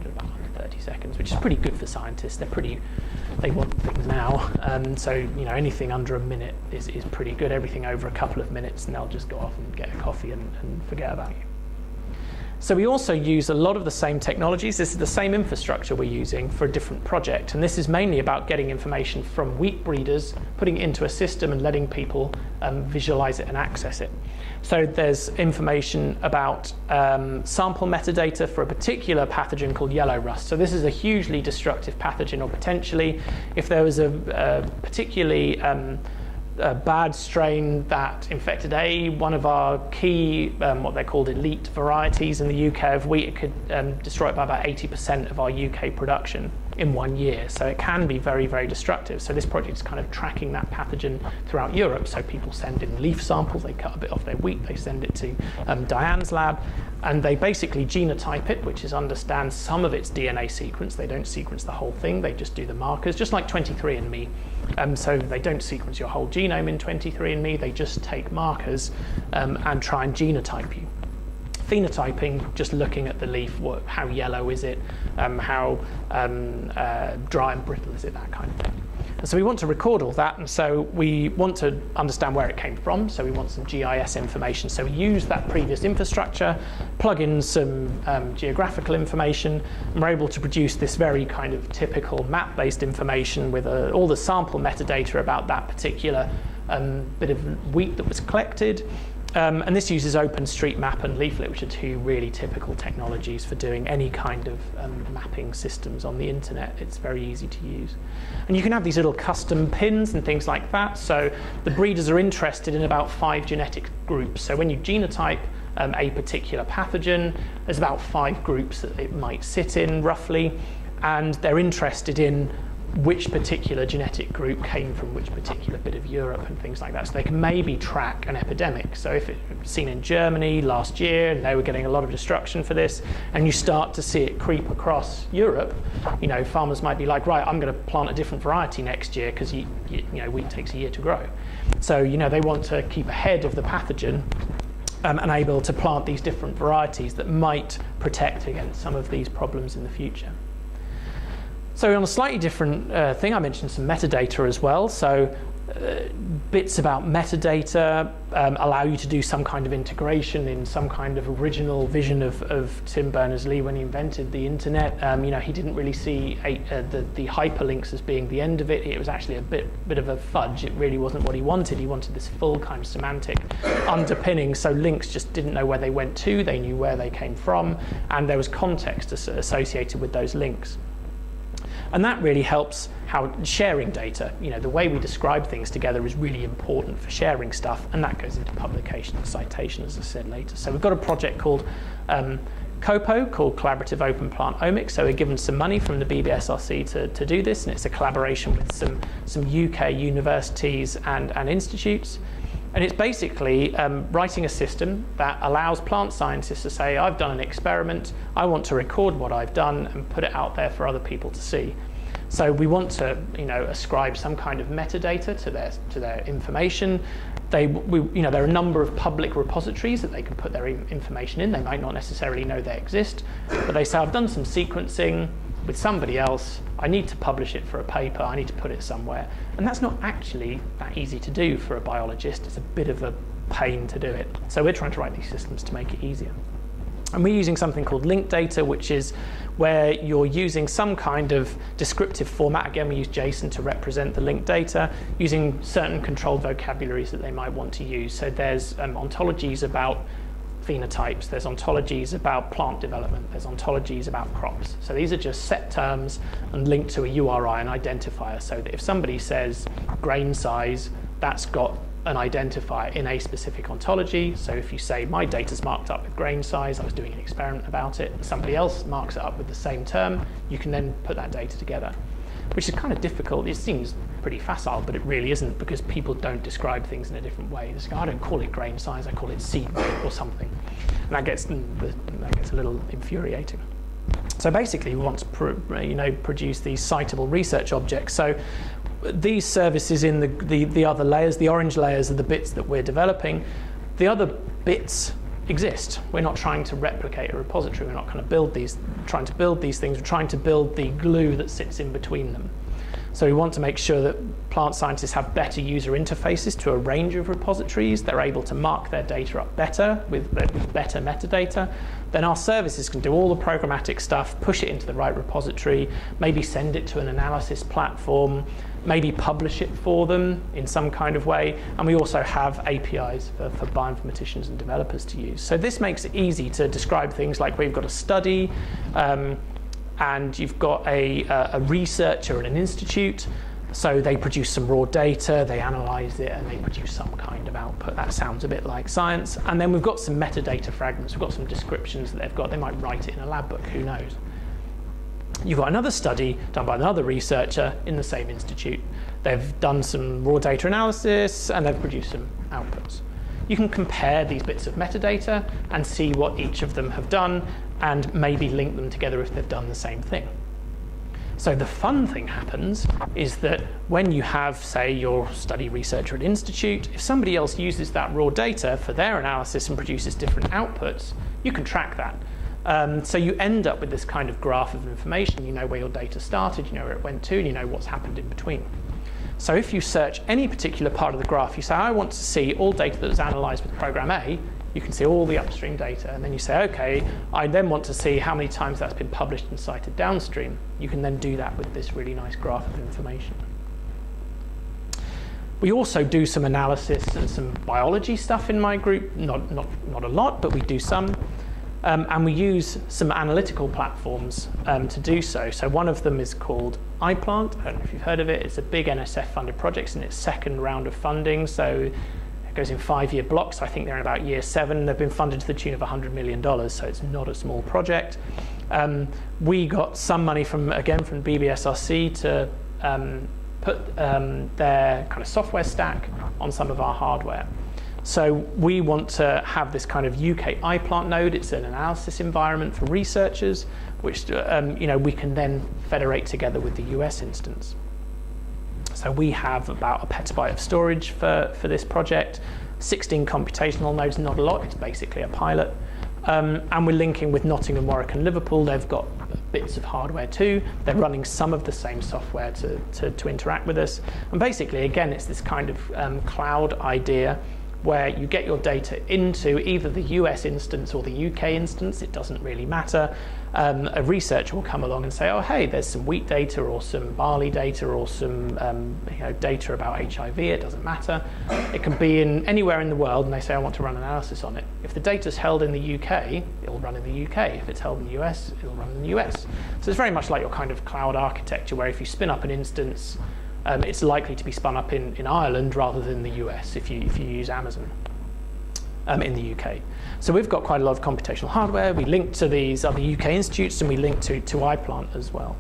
30 seconds, which is pretty good for scientists. They want things now. So anything under a minute is pretty good. Everything over a couple of minutes, and they'll just go off and get a coffee and forget about you. So we also use a lot of the same technologies. This is the same infrastructure we're using for a different project. And this is mainly about getting information from wheat breeders, putting it into a system and letting people visualize it and access it. So there's information about sample metadata for a particular pathogen called yellow rust. So this is a hugely destructive pathogen, or potentially, if there was a particularly bad strain that infected one of our key, what they're called elite varieties in the UK of wheat, it could destroy it by about 80% of our UK production. in 1 year. So it can be very, very destructive. So this project is kind of tracking that pathogen throughout Europe. So people send in leaf samples, they cut a bit off their wheat, they send it to Diane's lab, and they basically genotype it, which is understand some of its DNA sequence. They don't sequence the whole thing, they just do the markers, just like 23andMe. So they don't sequence your whole genome in 23andMe, they just take markers and try and genotype you. Phenotyping, just looking at the leaf, how yellow is it, how dry and brittle is it, that kind of thing. And so we want to record all that, and so we want to understand where it came from, so we want some GIS information. So we use that previous infrastructure, plug in some geographical information, and we're able to produce this very kind of typical map-based information with all the sample metadata about that particular bit of wheat that was collected. And this uses OpenStreetMap and Leaflet, which are two really typical technologies for doing any kind of mapping systems on the internet. It's very easy to use. And you can have these little custom pins and things like that. So the breeders are interested in about 5 genetic groups. So when you genotype a particular pathogen, there's about 5 groups that it might sit in roughly. And they're interested in which particular genetic group came from which particular bit of Europe and things like that. So they can maybe track an epidemic. So if it's seen in Germany last year, and they were getting a lot of destruction for this, and you start to see it creep across Europe, you know, farmers might be like, right, I'm going to plant a different variety next year because you know, wheat takes a year to grow. So, you know, they want to keep ahead of the pathogen and able to plant these different varieties that might protect against some of these problems in the future. So on a slightly different thing, I mentioned some metadata as well. So bits about metadata allow you to do some kind of integration in some kind of original vision of Tim Berners-Lee when he invented the internet. You know, he didn't really see the hyperlinks as being the end of it. It was actually a bit of a fudge. It really wasn't what he wanted. He wanted this full kind of semantic underpinning, so links just didn't know where they went to, they knew where they came from, and there was context associated with those links. And that really helps how sharing data, you know, the way we describe things together is really important for sharing stuff, and that goes into publication and citation, as I said later. So we've got a project called COPO, called Collaborative Open Plantomics. So we're given some money from the BBSRC to do this, and it's a collaboration with some UK universities and institutes. And it's basically writing a system that allows plant scientists to say, I've done an experiment, I want to record what I've done and put it out there for other people to see. So we want to, you know, ascribe some kind of metadata to their information. You know, there are a number of public repositories that they can put their information in. They might not necessarily know they exist, but they say, I've done some sequencing with somebody else, I need to publish it for a paper, I need to put it somewhere. And that's not actually that easy to do for a biologist. It's a bit of a pain to do it. So we're trying to write these systems to make it easier. And we're using something called linked data, which is where you're using some kind of descriptive format. Again, we use JSON to represent the linked data, using certain controlled vocabularies that they might want to use. So there's ontologies about phenotypes, there's ontologies about plant development, there's ontologies about crops. So these are just set terms and linked to a URI, an identifier, so that if somebody says grain size, that's got an identifier in a specific ontology. So if you say my data's marked up with grain size, I was doing an experiment about it, somebody else marks it up with the same term, you can then put that data together, which is kind of difficult. It seems pretty facile, but it really isn't, because people don't describe things in a different way. They say, I don't call it grain size, I call it seed weight or something. And that gets a little infuriating. So basically we want to produce these citable research objects. So these services in the other layers, the orange layers are the bits that we're developing. The other bits exist. We're not trying to replicate a repository. We're not trying to build these things. We're trying to build the glue that sits in between them. So we want to make sure that plant scientists have better user interfaces to a range of repositories. They're able to mark their data up better with better metadata. Then our services can do all the programmatic stuff, push it into the right repository, maybe send it to an analysis platform, maybe publish it for them in some kind of way. And we also have APIs for bioinformaticians and developers to use. So this makes it easy to describe things like we've got a study, and you've got a researcher at an institute, so they produce some raw data, they analyze it, and they produce some kind of output. That sounds a bit like science. And then we've got some metadata fragments, we've got some descriptions that they've got. They might write it in a lab book, who knows? You've got another study done by another researcher in the same institute. They've done some raw data analysis and they've produced some outputs. You can compare these bits of metadata and see what each of them have done and maybe link them together if they've done the same thing. So the fun thing happens is that when you have, say, your study researcher at an institute, if somebody else uses that raw data for their analysis and produces different outputs, you can track that. So you end up with this kind of graph of information. You know where your data started, you know where it went to, and you know what's happened in between. So if you search any particular part of the graph, you say, I want to see all data that was analysed with program A, you can see all the upstream data. And then you say, OK, I then want to see how many times that's been published and cited downstream. You can then do that with this really nice graph of information. We also do some analysis and some biology stuff in my group. Not a lot, but we do some. And we use some analytical platforms to do so. So one of them is called IPlant. I don't know if you've heard of it. It's a big NSF-funded project. It's in its second round of funding. So it goes in 5-year blocks. I think they're in about year 7. They've been funded to the tune of $100 million, so it's not a small project. We got some money from BBSRC to put their kind of software stack on some of our hardware. So we want to have this kind of UK IPlant node. It's an analysis environment for researchers, which we can then federate together with the US instance. So we have about a petabyte of storage for this project, 16 computational nodes, not a lot, it's basically a pilot. And we're linking with Nottingham, Warwick and Liverpool. They've got bits of hardware too. They're running some of the same software to interact with us. And basically, again, it's this kind of cloud idea where you get your data into either the US instance or the UK instance, it doesn't really matter. A researcher will come along and say, oh, hey, there's some wheat data or some barley data or some data about HIV, it doesn't matter. It can be in anywhere in the world, and they say, I want to run analysis on it. If the data's held in the UK, it'll run in the UK. If it's held in the US, it'll run in the US. So it's very much like your kind of cloud architecture, where if you spin up an instance, it's likely to be spun up in Ireland rather than the US if you use Amazon in the UK. So we've got quite a lot of computational hardware. We link to these other UK institutes, and we link to IPlant as well.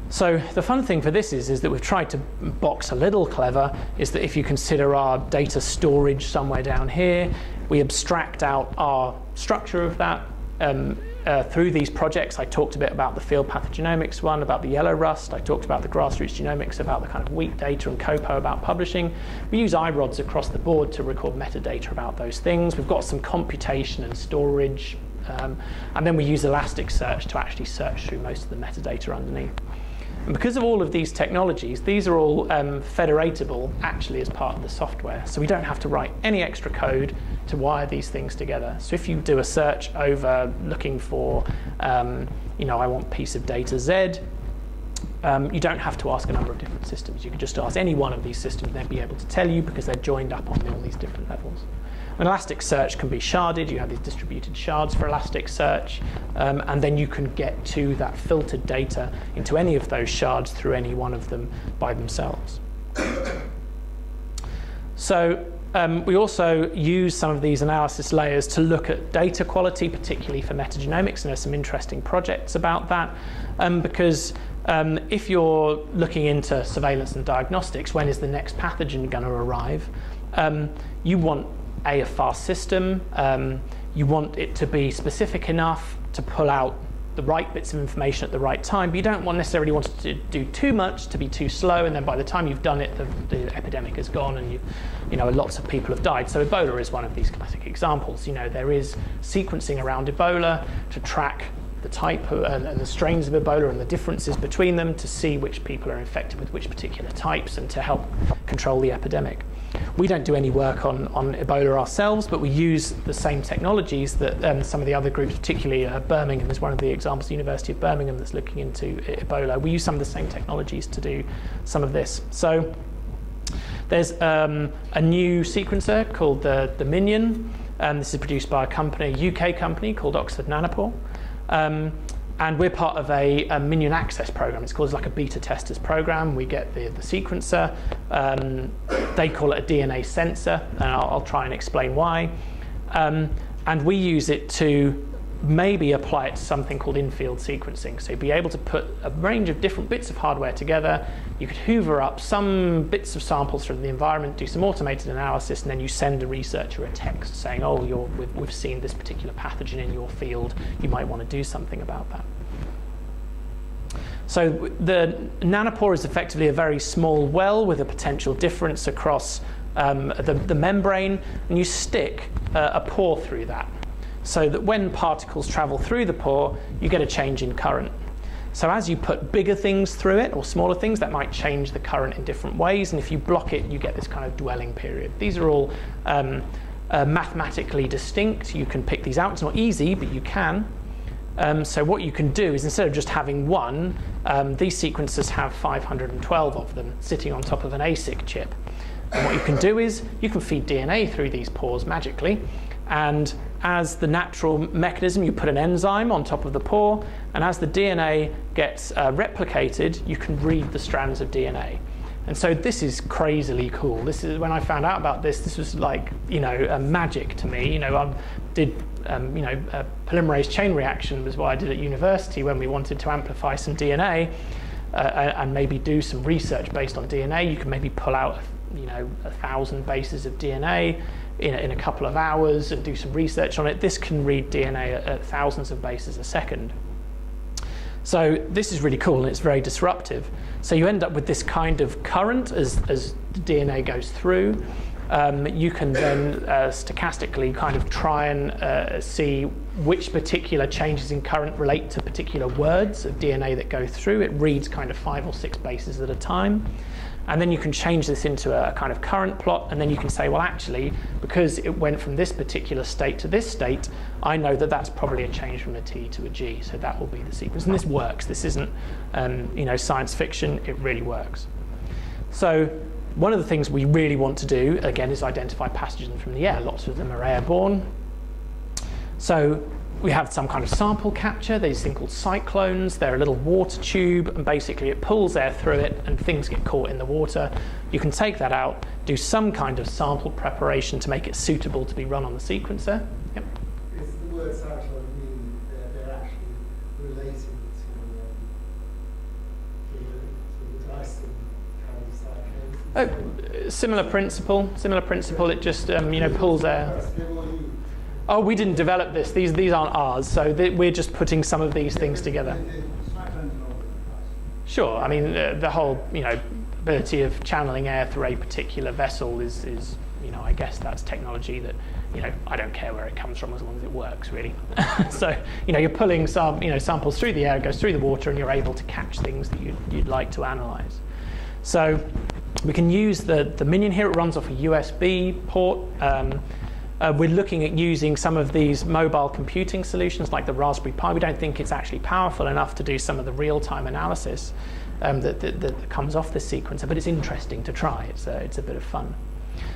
So the fun thing for this is that we've tried to box a little clever, is that if you consider our data storage somewhere down here, we abstract out our structure of that through these projects. I talked a bit about the field pathogenomics one, about the yellow rust. I talked about the grassroots genomics, about the kind of wheat data, and COPO about publishing. We use iRods across the board to record metadata about those things. We've got some computation and storage, and then we use Elasticsearch to actually search through most of the metadata underneath. And because of all of these technologies, these are all federatable actually as part of the software. So we don't have to write any extra code to wire these things together. So if you do a search over looking for, I want piece of data Z, you don't have to ask a number of different systems. You can just ask any one of these systems, and they'll be able to tell you because they're joined up on all these different levels. An Elasticsearch can be sharded. You have these distributed shards for Elasticsearch, and then you can get to that filtered data into any of those shards through any one of them by themselves. So we also use some of these analysis layers to look at data quality, particularly for metagenomics, and there's some interesting projects about that, because if you're looking into surveillance and diagnostics, when is the next pathogen going to arrive, you want a fast system, you want it to be specific enough to pull out the right bits of information at the right time, but you don't necessarily want it to do too much, to be too slow, and then by the time you've done it, the epidemic is gone, and lots of people have died. So Ebola is one of these classic examples. There is sequencing around Ebola to track the type and the strains of Ebola and the differences between them to see which people are infected with which particular types and to help control the epidemic. We don't do any work on Ebola ourselves, but we use the same technologies that some of the other groups, particularly Birmingham is one of the examples, the University of Birmingham that's looking into Ebola. We use some of the same technologies to do some of this. So there's a new sequencer called the Minion. This is produced by a UK company called Oxford Nanopore. And we're part of a Minion Access program. It's called like a beta testers program. We get the sequencer. They call it a DNA sensor, and I'll try and explain why. And we use it to maybe apply it to something called in-field sequencing. So you'd be able to put a range of different bits of hardware together. You could hoover up some bits of samples from the environment, do some automated analysis, and then you send a researcher a text saying, oh, we've seen this particular pathogen in your field. You might want to do something about that. So the nanopore is effectively a very small well with a potential difference across the membrane, and you stick a pore through that, so that when particles travel through the pore, you get a change in current. So as you put bigger things through it, or smaller things, that might change the current in different ways, and if you block it, you get this kind of dwelling period. These are all mathematically distinct. You can pick these out. It's not easy, but you can. So what you can do is, instead of just having one, these sequencers have 512 of them sitting on top of an ASIC chip. And what you can do is you can feed DNA through these pores magically, and as the natural mechanism, you put an enzyme on top of the pore, and as the DNA gets replicated, you can read the strands of DNA. And so this is crazily cool. This is, when I found out about this, this was like, magic to me. I did, a polymerase chain reaction was what I did at university when we wanted to amplify some DNA and maybe do some research based on DNA. You can maybe pull out, 1,000 bases of DNA in a couple of hours and do some research on it. This can read DNA at thousands of bases a second. So this is really cool, and it's very disruptive. So you end up with this kind of current as the DNA goes through. You can then stochastically kind of try and see which particular changes in current relate to particular words of DNA that go through. It reads kind of 5 or 6 bases at a time. And then you can change this into a kind of current plot, and then you can say, well, actually, because it went from this particular state to this state, I know that that's probably a change from a T to a G, so that will be the sequence. And this works. This isn't, science fiction. It really works. So one of the things we really want to do, again, is identify pathogens from the air. Lots of them are airborne. So we have some kind of sample capture. There's things called cyclones. They're a little water tube, and basically it pulls air through it and things get caught in the water. You can take that out, do some kind of sample preparation to make it suitable to be run on the sequencer. Yep. Is the word cyclone mean they're actually related to the Dyson kind of cyclones? Similar principle. It just pulls air. Oh, we didn't develop this. These aren't ours. So we're just putting some of these things together. Sure. I mean, the whole ability of channeling air through a particular vessel is I guess that's technology that I don't care where it comes from as long as it works, really. So you're pulling samples through the air, it goes through the water, and you're able to catch things that you'd like to analyze. So we can use the Minion here. It runs off a USB port. We're looking at using some of these mobile computing solutions like the Raspberry Pi. We don't think it's actually powerful enough to do some of the real-time analysis that comes off this sequencer, but it's interesting to try. It's a bit of fun.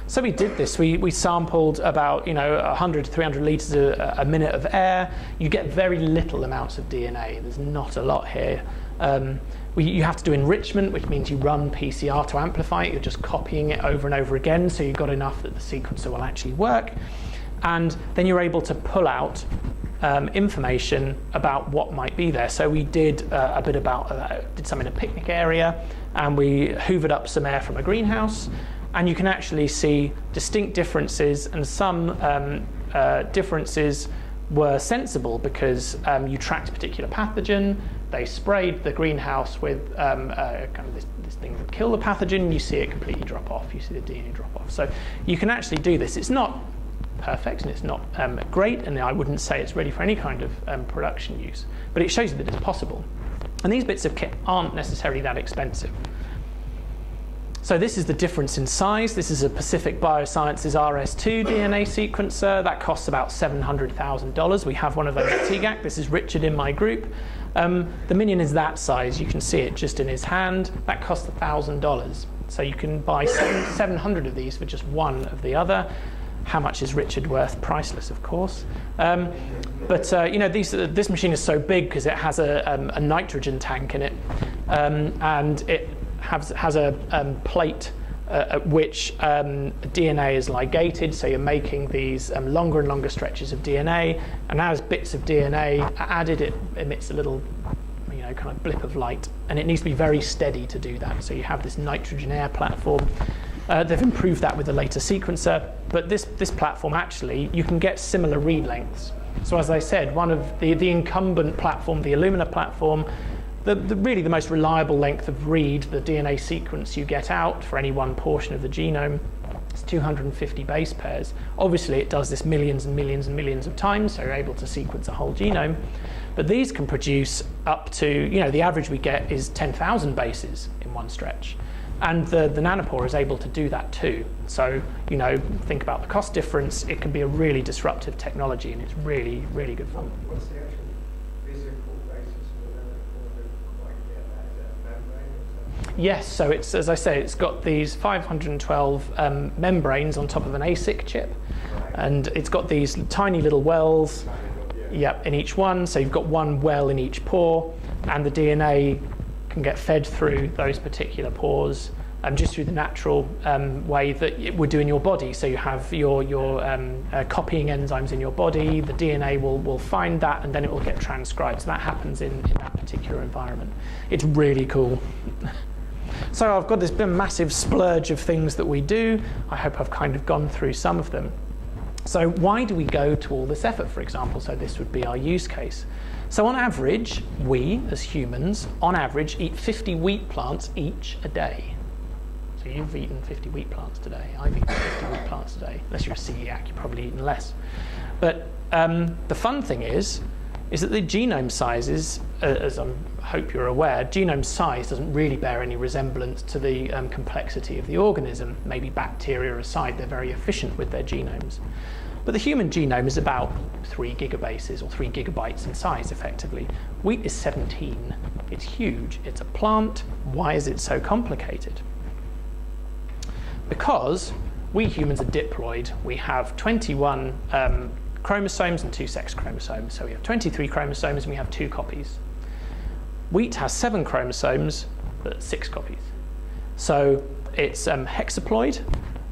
So we did this. We sampled about 100 to 300 liters a minute of air. You get very little amounts of DNA. There's not a lot here. You have to do enrichment, which means you run PCR to amplify it. You're just copying it over and over again, so you've got enough that the sequencer will actually work. And then you're able to pull out information about what might be there. So we did a bit about, did some in a picnic area, and we hoovered up some air from a greenhouse, and you can actually see distinct differences, and some differences were sensible because you tracked a particular pathogen. They sprayed the greenhouse with kind of this thing that kill the pathogen. You see it completely drop off. You see the DNA drop off. So you can actually do this. It's not perfect and it's not great, and I wouldn't say it's ready for any kind of production use, but it shows you that it's possible. And these bits of kit aren't necessarily that expensive. So this is the difference in size. This is a Pacific Biosciences RS2 DNA sequencer. That costs about $700,000. We have one of those at TGAC. This is Richard in my group. The Minion is that size. You can see it just in his hand. That costs $1,000. So you can buy 700 of these for just one of the other. How much is Richard worth? Priceless, of course. This machine is so big because it has a nitrogen tank in it, and it has a plate at which DNA is ligated, so you're making these longer and longer stretches of DNA, and as bits of DNA are added, it emits a little kind of blip of light, and it needs to be very steady to do that. So you have this nitrogen air platform. They've improved that with the later sequencer, but this platform actually, you can get similar read lengths. So as I said, one of the incumbent platform, the Illumina platform, really the most reliable length of read, the DNA sequence you get out for any one portion of the genome, is 250 base pairs. Obviously it does this millions and millions and millions of times, so you're able to sequence a whole genome. But these can produce up to, the average we get is 10,000 bases in one stretch. And the nanopore is able to do that too. So, think about the cost difference. It can be a really disruptive technology, and it's really, really good fun. What's the actual physical basis of the nanopore? Quite get that? Is that a membrane? Yes, so it's, as I say, it's got these 512 membranes on top of an ASIC chip. Right. And it's got these tiny little wells. Yep, in each one. So you've got one well in each pore, and the DNA can get fed through those particular pores just through the natural way that it would do in your body. So you have your copying enzymes in your body, the DNA will find that, and then it will get transcribed. So that happens in that particular environment. It's really cool. So I've got this massive splurge of things that we do. I hope I've kind of gone through some of them. So why do we go to all this effort, for example? So this would be our use case. So on average, we as humans, on average, eat 50 wheat plants each a day. So you've eaten 50 wheat plants today. I've eaten 50 wheat plants today. Unless you're a celiac, you've probably eaten less. But the fun thing is that the genome sizes, as I hope you're aware, genome size doesn't really bear any resemblance to the complexity of the organism. Maybe bacteria aside, they're very efficient with their genomes. But the human genome is about 3 gigabases or 3 gigabytes in size, effectively. Wheat is 17. It's huge. It's a plant. Why is it so complicated? Because we humans are diploid. We have 21 chromosomes and 2 sex chromosomes. So we have 23 chromosomes and we have 2 copies. Wheat has 7 chromosomes, but 6 copies. So it's hexaploid,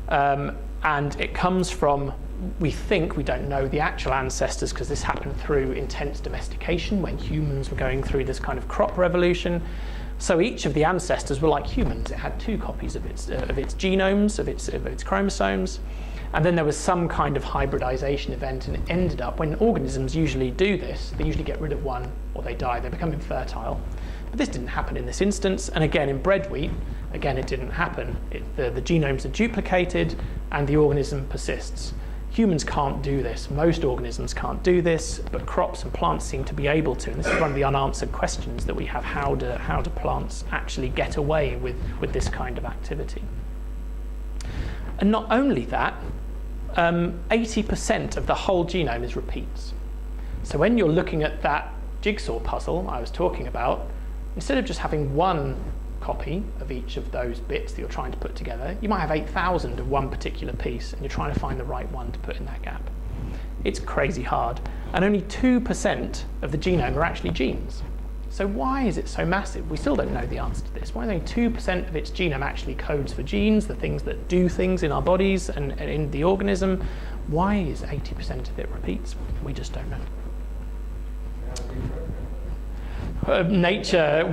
and it comes from, we think, we don't know the actual ancestors because this happened through intense domestication when humans were going through this kind of crop revolution. So each of the ancestors were like humans. It had 2 copies of its genomes, of its chromosomes. And then there was some kind of hybridization event, and it ended up, when organisms usually do this, they usually get rid of one or they die, they become infertile. But this didn't happen in this instance, and again in bread wheat, again it didn't happen. The genomes are duplicated and the organism persists. Humans can't do this, most organisms can't do this, but crops and plants seem to be able to, and this is one of the unanswered questions that we have. How do plants actually get away with this kind of activity? And not only that, 80% of the whole genome is repeats. So when you're looking at that jigsaw puzzle I was talking about, instead of just having one copy of each of those bits that you're trying to put together, you might have 8,000 of one particular piece, and you're trying to find the right one to put in that gap. It's crazy hard. And only 2% of the genome are actually genes. So why is it so massive? We still don't know the answer to this. Why is only 2% of its genome actually codes for genes, the things that do things in our bodies and in the organism? Why is 80% of it repeats? We just don't know. Nature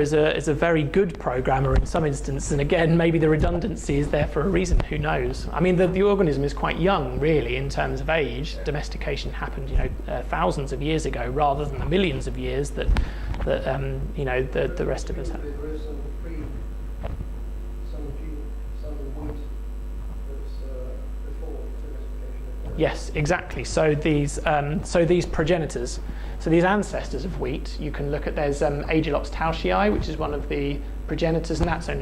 is a very good programmer in some instances, and again, maybe the redundancy is there for a reason. Who knows? I mean, the organism is quite young, really, in terms of age. Domestication happened, thousands of years ago, rather than the millions of years that the rest of us have. There is some wheat that's before domestication. Yes, exactly. So these progenitors. So these ancestors of wheat, you can look at, there's Aegilops tauschii, which is one of the progenitors, and that's I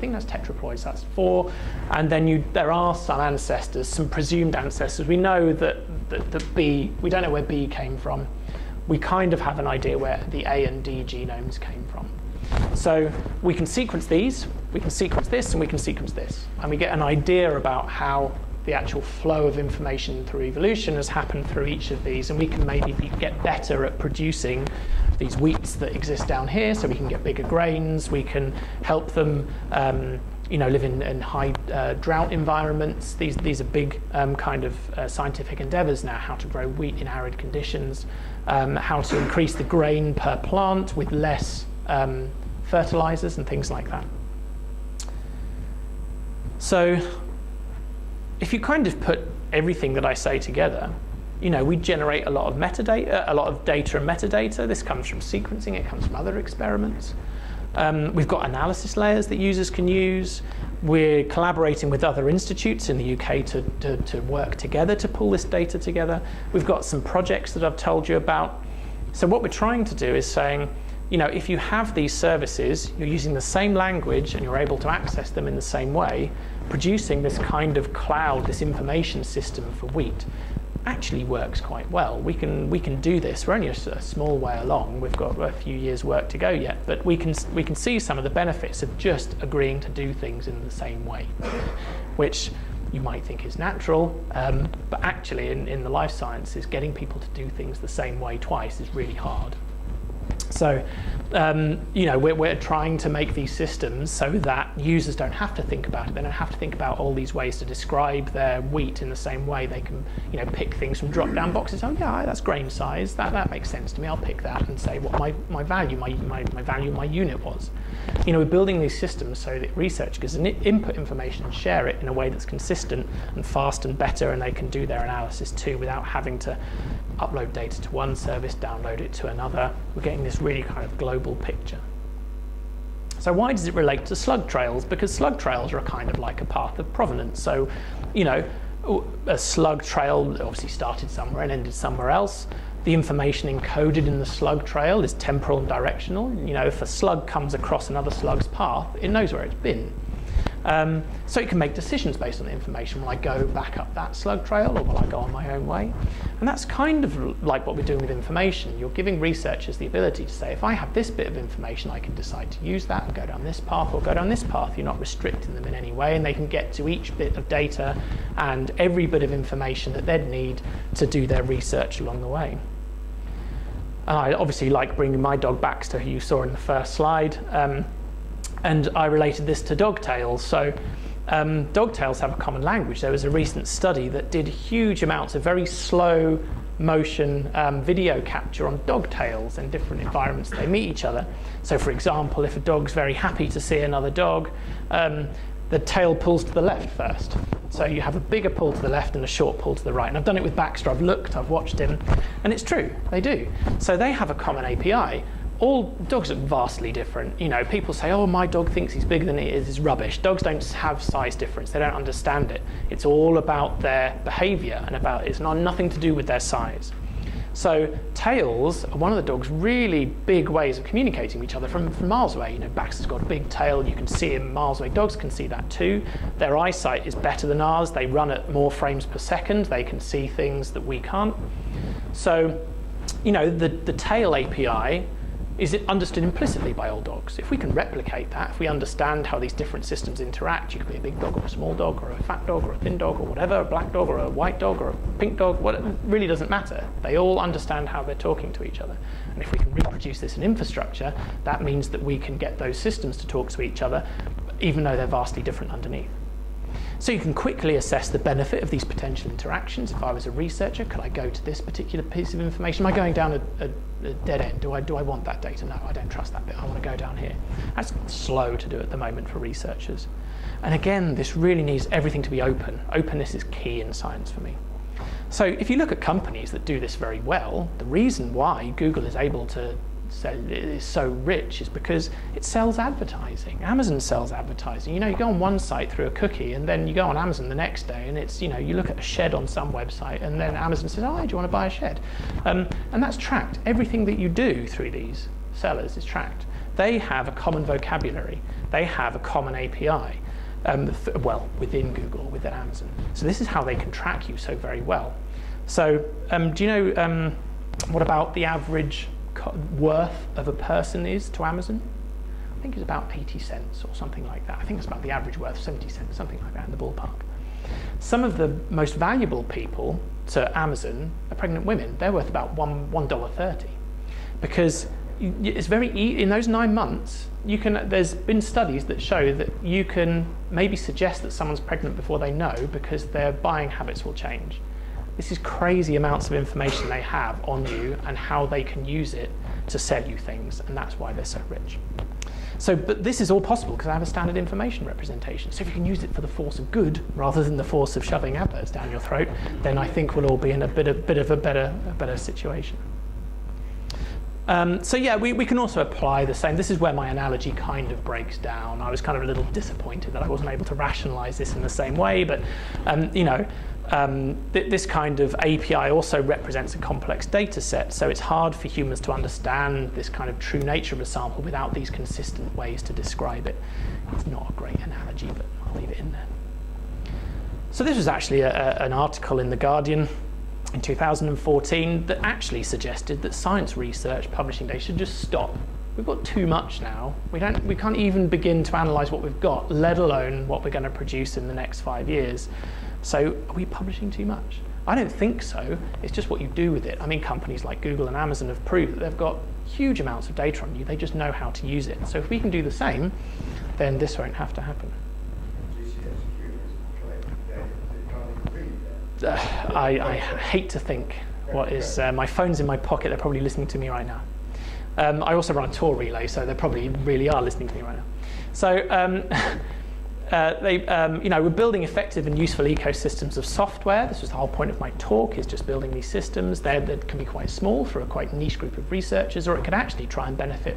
think that's tetraploids, that's 4. And then there are some ancestors, some presumed ancestors. We know that B, we don't know where B came from. We kind of have an idea where the A and D genomes came from. So we can sequence these, we can sequence this, and we can sequence this. And we get an idea about how the actual flow of information through evolution has happened through each of these, and we can maybe get better at producing these wheats that exist down here, so we can get bigger grains, we can help them live in high drought environments. These are big kind of scientific endeavors now, how to grow wheat in arid conditions, how to increase the grain per plant with less fertilizers and things like that. So if you kind of put everything that I say together, we generate a lot of metadata, a lot of data and metadata. This comes from sequencing, it comes from other experiments. We've got analysis layers that users can use. We're collaborating with other institutes in the UK to work together to pull this data together. We've got some projects that I've told you about. So what we're trying to do is saying, if you have these services, you're using the same language and you're able to access them in the same way, producing this kind of cloud, this information system for wheat actually works quite well. We can do this. We're only a small way along. We've got a few years' work to go yet, but we can see some of the benefits of just agreeing to do things in the same way, which you might think is natural, but actually in the life sciences, getting people to do things the same way twice is really hard. So, we're trying to make these systems so that users don't have to think about it. They don't have to think about all these ways to describe their wheat in the same way. They can, pick things from drop-down boxes. Oh, yeah, that's grain size. That makes sense to me. I'll pick that and say what my value, my value, my unit was. We're building these systems so that researchers can input information and share it in a way that's consistent and fast and better, and they can do their analysis too without having to upload data to one service, download it to another. We're getting this really kind of global picture. So why does it relate to slug trails? Because slug trails are kind of like a path of provenance. So, a slug trail obviously started somewhere and ended somewhere else. The information encoded in the slug trail is temporal and directional. If a slug comes across another slug's path, it knows where it's been. So it can make decisions based on the information. Will I go back up that slug trail, or will I go on my own way? And that's kind of like what we're doing with information. You're giving researchers the ability to say, if I have this bit of information, I can decide to use that and go down this path or go down this path. You're not restricting them in any way, and they can get to each bit of data and every bit of information that they'd need to do their research along the way. And I obviously like bringing my dog Baxter, who you saw in the first slide. And I related this to dogtails. So dogtails have a common language. There was a recent study that did huge amounts of very slow motion video capture on dogtails in different environments they meet each other. So for example, if a dog's very happy to see another dog, the tail pulls to the left first. So you have a bigger pull to the left and a short pull to the right. And I've done it with Baxter. I've looked, I've watched him, and it's true, they do. So they have a common API. All dogs are vastly different. People say, oh, my dog thinks he's bigger than he is. It's rubbish. Dogs don't have size difference. They don't understand it. It's all about their behavior and it's nothing to do with their size. So tails are one of the dog's really big ways of communicating with each other from miles away. Baxter's got a big tail. You can see him miles away. Dogs can see that too. Their eyesight is better than ours. They run at more frames per second. They can see things that we can't. So, the tail API is understood implicitly by all dogs. If we can replicate that, if we understand how these different systems interact, you could be a big dog or a small dog or a fat dog or a thin dog or whatever, a black dog or a white dog or a pink dog, it really doesn't matter. They all understand how they're talking to each other. And if we can reproduce this in infrastructure, that means that we can get those systems to talk to each other, even though they're vastly different underneath. So you can quickly assess the benefit of these potential interactions. If I was a researcher, could I go to this particular piece of information? Am I going down a dead end? Do I want that data? No, I don't trust that bit. I want to go down here. That's slow to do at the moment for researchers. And again, this really needs everything to be open. Openness is key in science for me. So if you look at companies that do this very well, the reason why Google is able to is so rich is because it sells advertising. Amazon sells advertising. You go on one site through a cookie, and then you go on Amazon the next day, and it's you look at a shed on some website, and then Amazon says, oh, do you want to buy a shed? And that's tracked. Everything that you do through these sellers is tracked. They have a common vocabulary. They have a common API. Within Google, within Amazon. So this is how they can track you so very well. So do you know what about the average worth of a person is to Amazon? I think it's about 80 cents or something like that. I think it's about the average worth, 70 cents, something like that in the ballpark. some of the most valuable people to Amazon are pregnant women. They're worth about $1.30 because it's very in those 9 months. There's been studies that show that you can maybe suggest that someone's pregnant before they know because their buying habits will change. This is crazy amounts of information they have on you and how they can use it to sell you things, and that's why they're so rich. But this is all possible because I have a standard information representation. So if you can use it for the force of good rather than the force of shoving adverts down your throat, then I think we'll all be in a bit of a better situation. So yeah, we can also apply the same. This is where my analogy kind of breaks down. I was kind of a little disappointed that I wasn't able to rationalize this in the same way, but this kind of API also represents a complex data set, so it's hard for humans to understand this kind of true nature of a sample without these consistent ways to describe it. It's not a great analogy, but I'll leave it in there. So this was actually an article in The Guardian in 2014 that actually suggested that science research publishing data should just stop. We've got too much now. We can't even begin to analyze what we've got, let alone what we're going to produce in the next 5 years. So are we publishing too much? I don't think so. It's just what you do with it. I mean, companies like Google and Amazon have proved that they've got huge amounts of data on you. They just know how to use it. So if we can do the same, then this won't have to happen. I hate to think what is, my phone's in my pocket, they're probably listening to me right now. I also run a tour relay, so they probably really are listening to me right now. So we're building effective and useful ecosystems of software. This was the whole point of my talk, is just building these systems. They can be quite small for a quite niche group of researchers, or it could actually try and benefit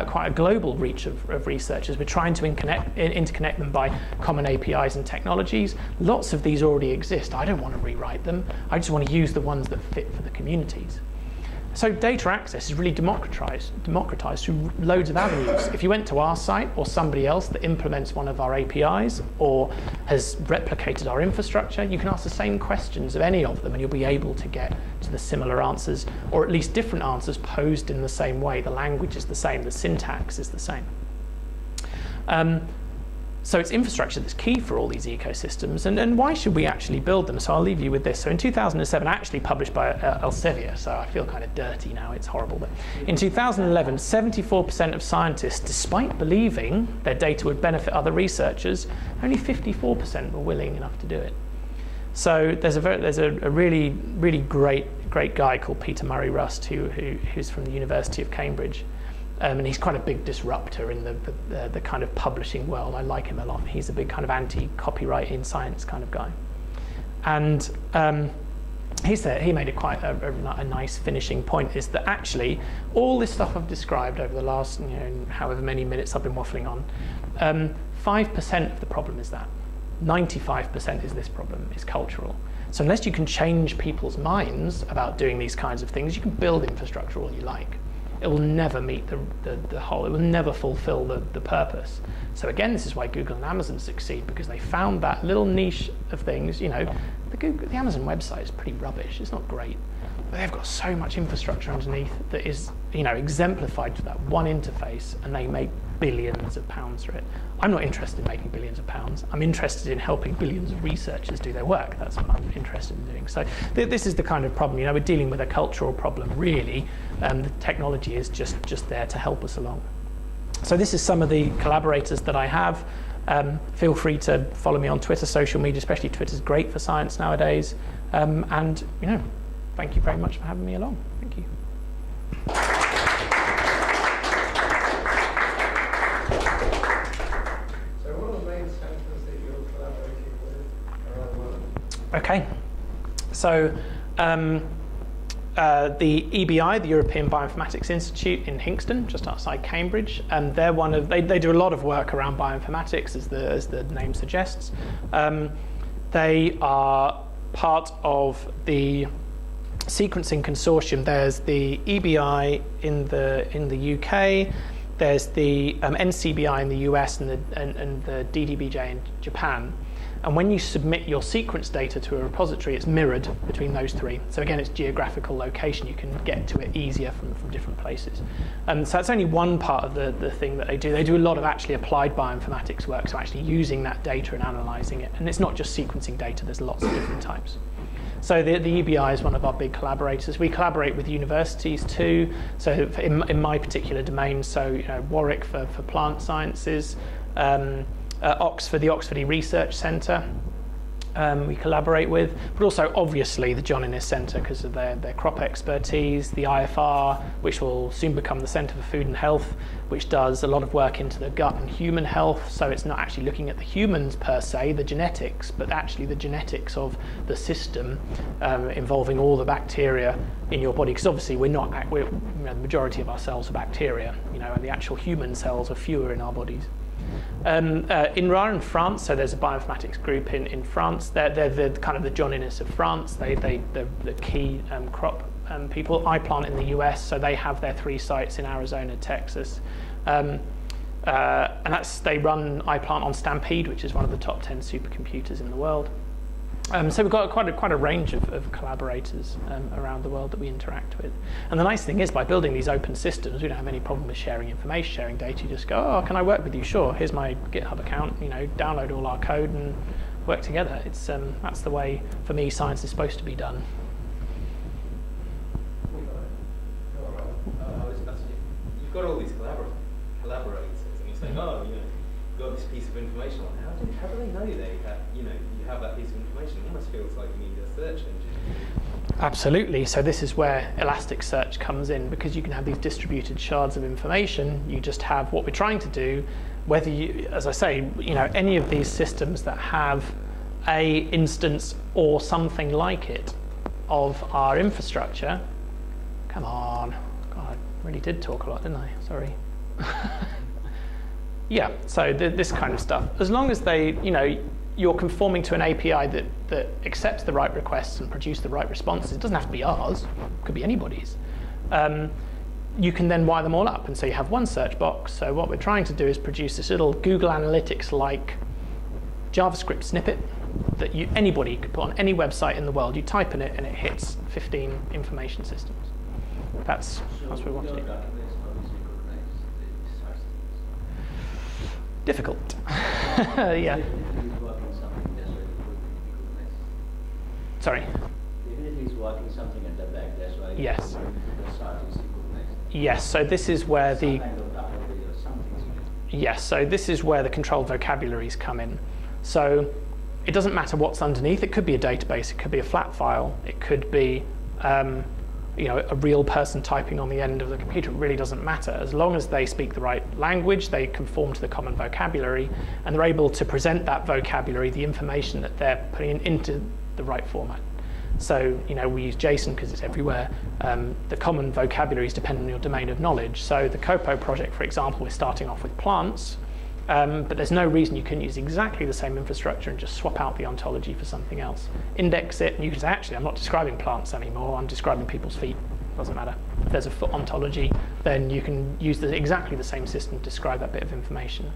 quite a global reach of researchers. We're trying to interconnect them by common APIs and technologies. Lots of these already exist. I don't want to rewrite them. I just want to use the ones that fit for the communities. So data access is really democratized through loads of avenues. If you went to our site or somebody else that implements one of our APIs or has replicated our infrastructure, you can ask the same questions of any of them and you'll be able to get to the similar answers, or at least different answers posed in the same way. The language is the same, the syntax is the same. So it's infrastructure that's key for all these ecosystems, and why should we actually build them? So I'll leave you with this. So in 2007, actually published by Elsevier, so I feel kind of dirty now, it's horrible. But in 2011, 74% of scientists, despite believing their data would benefit other researchers, only 54% were willing enough to do it. So there's a really, really great guy called Peter Murray Rust, who's from the University of Cambridge. And he's quite a big disruptor in the kind of publishing world. I like him a lot. He's a big kind of anti-copyright in science kind of guy. And he made it quite a nice finishing point, is that actually all this stuff I've described over the last however many minutes I've been waffling on, 5% of the problem is that. 95% is this problem, is cultural. So unless you can change people's minds about doing these kinds of things, you can build infrastructure all you like. It will never meet the whole, it will never fulfill the purpose. So again, this is why Google and Amazon succeed, because they found that little niche of things. The Amazon website is pretty rubbish, it's not great. But they've got so much infrastructure underneath that is exemplified to that one interface, and they make billions of pounds through it. I'm not interested in making billions of pounds. I'm interested in helping billions of researchers do their work. That's what I'm interested in doing. So this is the kind of problem. We're dealing with a cultural problem, really. The technology is just there to help us along. So this is some of the collaborators that I have. Feel free to follow me on Twitter, social media, especially Twitter's great for science nowadays. And thank you very much for having me along. Thank you. Okay, so the EBI, the European Bioinformatics Institute in Hinxton, just outside Cambridge, and they're they do a lot of work around bioinformatics, as the name suggests. They are part of the sequencing consortium. There's the EBI in the UK. There's the NCBI in the US and the DDBJ in Japan. And when you submit your sequence data to a repository, it's mirrored between those three. So again, it's geographical location. You can get to it easier from different places. So that's only one part of the thing that they do. They do a lot of actually applied bioinformatics work, so actually using that data and analysing it. And it's not just sequencing data, there's lots of different types. So the EBI is one of our big collaborators. We collaborate with universities too. So in my particular domain, so Warwick for plant sciences, Oxford, the Oxford Research Centre, we collaborate with, but also obviously the John Innes Centre because of their crop expertise, the IFR, which will soon become the Centre for Food and Health, which does a lot of work into the gut and human health. So it's not actually looking at the humans per se, the genetics, but actually the genetics of the system involving all the bacteria in your body. Because obviously the majority of our cells are bacteria, and the actual human cells are fewer in our bodies. In France, so there's a bioinformatics group in France. They're the kind of the John Innes of France. They're the key crop people. IPlant in the US, so they have their 3 sites in Arizona, Texas, and they run IPlant on Stampede, which is one of the top 10 supercomputers in the world. So we've got quite a range of collaborators around the world that we interact with. And the nice thing is, by building these open systems, we don't have any problem with sharing information, sharing data. You just go, oh, can I work with you? Sure, here's my GitHub account, download all our code and work together. It's that's the way, for me, science is supposed to be done. You've got all these collaborators, and you're saying, oh, you've got this piece of information on. How do they know that you have that piece of information? It almost feels like you need a search engine. Absolutely. So this is where Elasticsearch comes in, because you can have these distributed shards of information. You just have what we're trying to do. Whether you, as I say, any of these systems that have a instance or something like it of our infrastructure. Come on. God, I really did talk a lot, didn't I? Sorry. Yeah, so this kind of stuff. As long as you're conforming to an API that accepts the right requests and produces the right responses, it doesn't have to be ours, it could be anybody's. You can then wire them all up, and so you have one search box. So what we're trying to do is produce this little Google Analytics-like JavaScript snippet that anybody could put on any website in the world. You type in it, and it hits 15 information systems. That's what we want to do. Difficult. Yeah. Sorry. Definitely is working something at the back. That's why. Yes. The yes. So this is where the. Yes. So this is where the controlled vocabularies come in. So it doesn't matter what's underneath. It could be a database. It could be a flat file. It could be a real person typing on the end of the computer. It really doesn't matter. As long as they speak the right language, they conform to the common vocabulary, and they're able to present that vocabulary, the information that they're putting into the right format. So, we use JSON because it's everywhere. The common vocabulary is dependent on your domain of knowledge. So the COPO project, for example, is starting off with plants, but there's no reason you couldn't use exactly the same infrastructure and just swap out the ontology for something else. Index it, and you can say, actually, I'm not describing plants anymore, I'm describing people's feet. Doesn't matter. If there's a foot ontology, then you can use exactly the same system to describe that bit of information.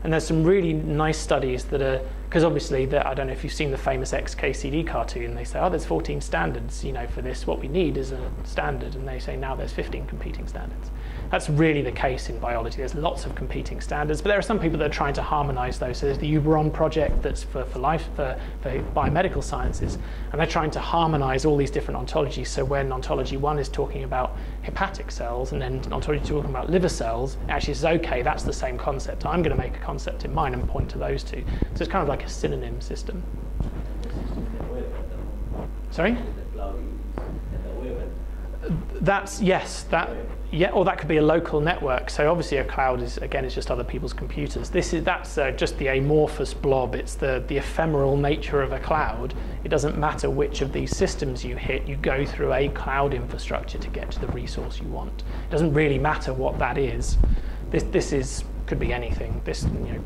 And there's some really nice studies that are, because obviously, I don't know if you've seen the famous XKCD cartoon, they say, oh, there's 14 standards, for this. What we need is a standard, and they say now there's 15 competing standards. That's really the case in biology. There's lots of competing standards, but there are some people that are trying to harmonize those. So there's the Uberon project that's for biomedical sciences, and they're trying to harmonize all these different ontologies. So when ontology 1 is talking about hepatic cells, and then ontology 2 talking about liver cells, it actually says, okay, that's the same concept. I'm going to make a concept in mine and point to those two. So it's kind of like a synonym system. Sorry? That's, yes, or that could be a local network. So obviously a cloud is just other people's computers. That's just the amorphous blob. It's the ephemeral nature of a cloud. It doesn't matter which of these systems you hit. You go through a cloud infrastructure to get to the resource you want. It doesn't really matter what that is. This could be anything.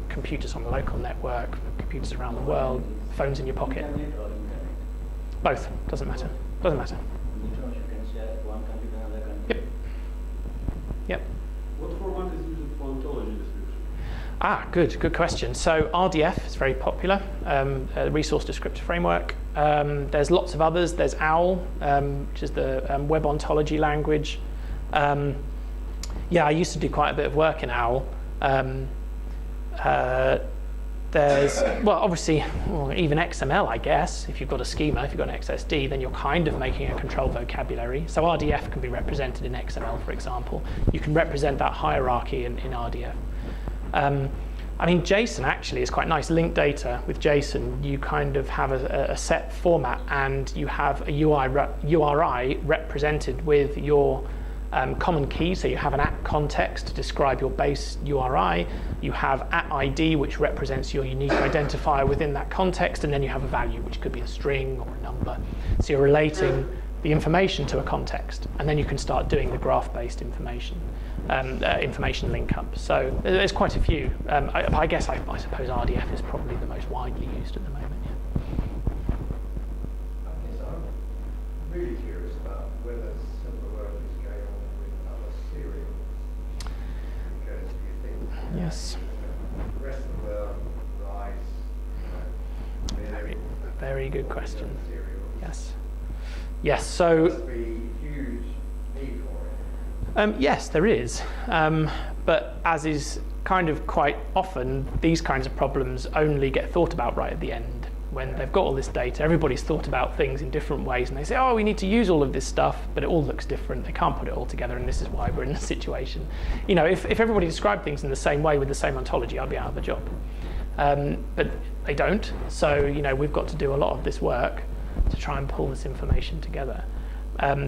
Computers on the local network, computers around the world, phones in your pocket. Both. Doesn't matter. Doesn't matter. Yep. What format is used for ontology description? Good question. So RDF is very popular, a resource descriptor framework. There's lots of others. There's OWL, which is the web ontology language. Yeah, I used to do quite a bit of work in OWL. There's, well, obviously, even XML, I guess. If you've got a schema, if you've got an XSD, then you're kind of making a control vocabulary. So RDF can be represented in XML, for example. You can represent that hierarchy in RDF. I mean, JSON actually is quite nice. Linked data with JSON, you kind of have a set format, and you have a URI represented with your common key. So you have an @context to describe your base URI. You have @ID, which represents your unique identifier within that context, and then you have a value, which could be a string or a number. So you're relating the information to a context, and then you can start doing the graph-based information link up. So there's quite a few. I guess I suppose RDF is probably the most widely used at the moment. Yeah. I guess I'm really curious about whether similar work is going on with other serials. Because you think Yes. the rest of the world, rice, Very good question. cereals. Yes. Yes. So. Must be huge need for it. Yes, there is. But as is kind of quite often, these kinds of problems only get thought about right at the end. When they've got all this data, everybody's thought about things in different ways, and they say, oh, we need to use all of this stuff, but it all looks different. They can't put it all together, and this is why we're in this situation. You know, if everybody described things in the same way with the same ontology, I'd be out of a job. But they don't. So, you know, we've got to do a lot of this work to try and pull this information together.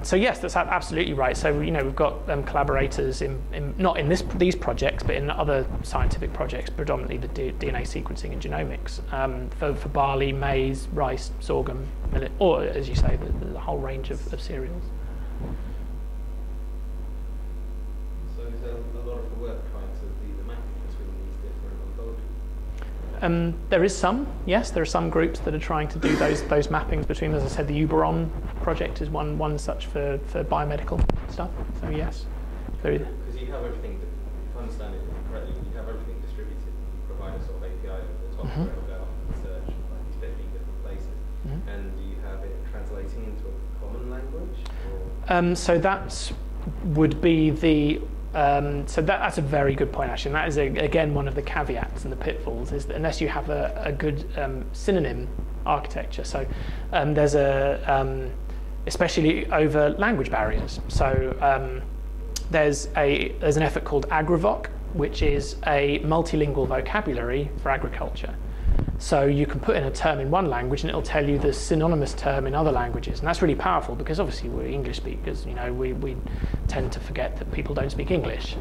So yes, that's absolutely right. So, you know, we've got collaborators not in these projects, but in other scientific projects, predominantly the DNA sequencing and genomics, for barley, maize, rice, sorghum, millet, or as you say, the whole range of cereals. So is there a lot of the work trying to do the mapping between these different ontologies? There is some, yes. There are some groups that are trying to do those mappings between, as I said, the Uberon project is one such for biomedical stuff. So yes. Because you have everything, if I understand it correctly, you have everything distributed. You provide a sort of API at the top where it'll go and search like these 15 different places. And do you have it translating into a common language? Or? So that would be the that's a very good point, actually. And that is, again, one of the caveats and the pitfalls, is that unless you have a good synonym architecture. So there's especially over language barriers. So there's an effort called AgriVoc, which is a multilingual vocabulary for agriculture. So you can put in a term in one language and it'll tell you the synonymous term in other languages. And that's really powerful because obviously we're English speakers, you know, we tend to forget that people don't speak English.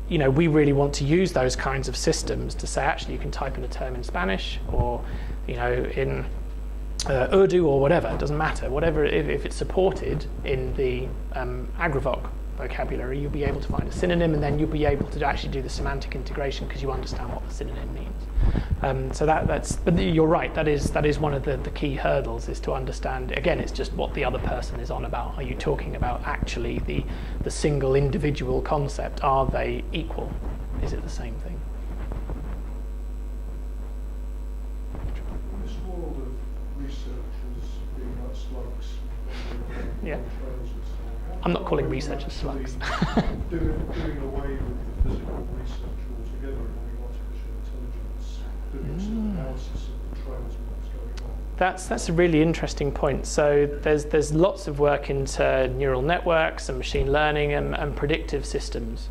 You know, we really want to use those kinds of systems to say, actually, you can type in a term in Spanish or, you know, in Urdu or whatever, it doesn't matter. Whatever, if it's supported in the AgriVoc vocabulary, you'll be able to find a synonym, and then you'll be able to actually do the semantic integration because you understand what the synonym means. But you're right, that is one of the key hurdles, is to understand, again, it's just what the other person is on about. Are you talking about actually the single individual concept? Are they equal? Is it the same thing? This world of researchers being like slugs. Yeah. I'm not calling researchers slugs. doing away with the physical research altogether and having artificial intelligence doing some analysis of the trails of what's going on. That's a really interesting point. So there's lots of work into neural networks and machine learning and predictive systems.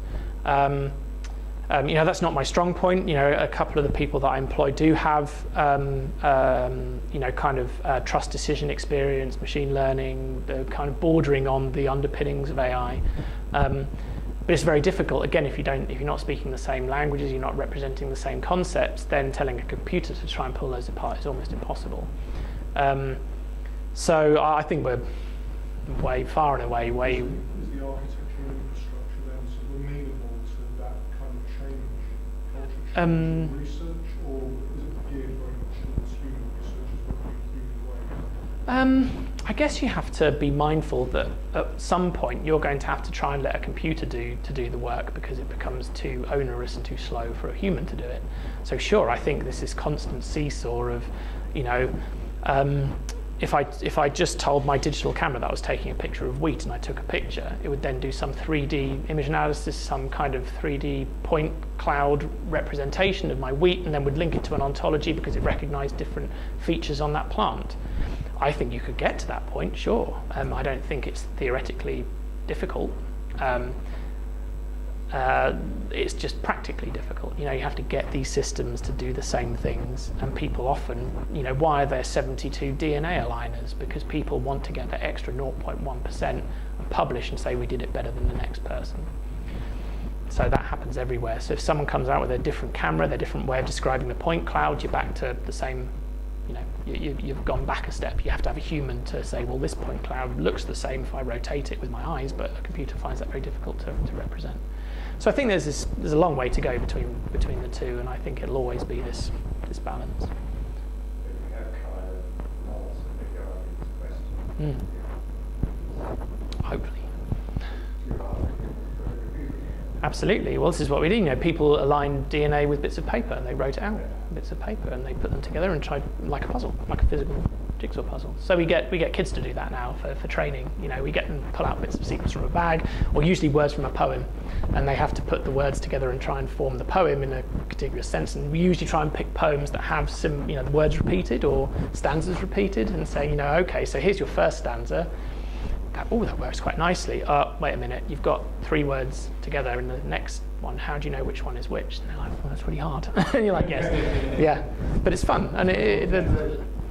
You know, that's not my strong point. You know, a couple of the people that I employ do have, you know, kind of trust decision experience, machine learning, kind of bordering on the underpinnings of AI. But it's very difficult. Again, if you're not speaking the same languages, you're not representing the same concepts, then telling a computer to try and pull those apart is almost impossible. So I think we're far and away. Is the architectural infrastructure then sort of amenable to that kind of change, culture change research, or is it geared very much towards human research as well, human way? I guess you have to be mindful that at some point you're going to have to try and let a computer do the work because it becomes too onerous and too slow for a human to do it. So sure, I think there's this constant seesaw of, you know, if I just told my digital camera that I was taking a picture of wheat and I took a picture, it would then do some 3D image analysis, some kind of 3D point cloud representation of my wheat, and then would link it to an ontology because it recognized different features on that plant. I think you could get to that point, sure. I don't think it's theoretically difficult. It's just practically difficult. You know, you have to get these systems to do the same things, and people often, you know, why are there 72 DNA aligners? Because people want to get that extra 0.1% and publish and say we did it better than the next person. So that happens everywhere. So if someone comes out with a different camera, their different way of describing the point cloud, you're back to the same, you know, you've gone back a step. You have to have a human to say, well, this point cloud looks the same if I rotate it with my eyes, but a computer finds that very difficult to represent. So I think there's a long way to go between the two, and I think it'll always be this balance. If we have kind of lots of big arguments, questions. Hopefully. You are looking for a review. Absolutely. Well, this is what we do. You know, people align DNA with bits of paper, and they wrote it out, bits of paper, and they put them together and tried like a puzzle, like a physical jigsaw puzzle. So we get kids to do that now for training. You know, we get them to pull out bits of sequence from a bag, or usually words from a poem, and they have to put the words together and try and form the poem in a contiguous sense. And we usually try and pick poems that have some, you know, the words repeated or stanzas repeated, and say, you know, okay, so here's your first stanza. Oh, that works quite nicely. Wait a minute, you've got 3 words together in the next one. How do you know which one is which? And they're like, well, that's really hard. And you're like, yes, yeah, but it's fun. And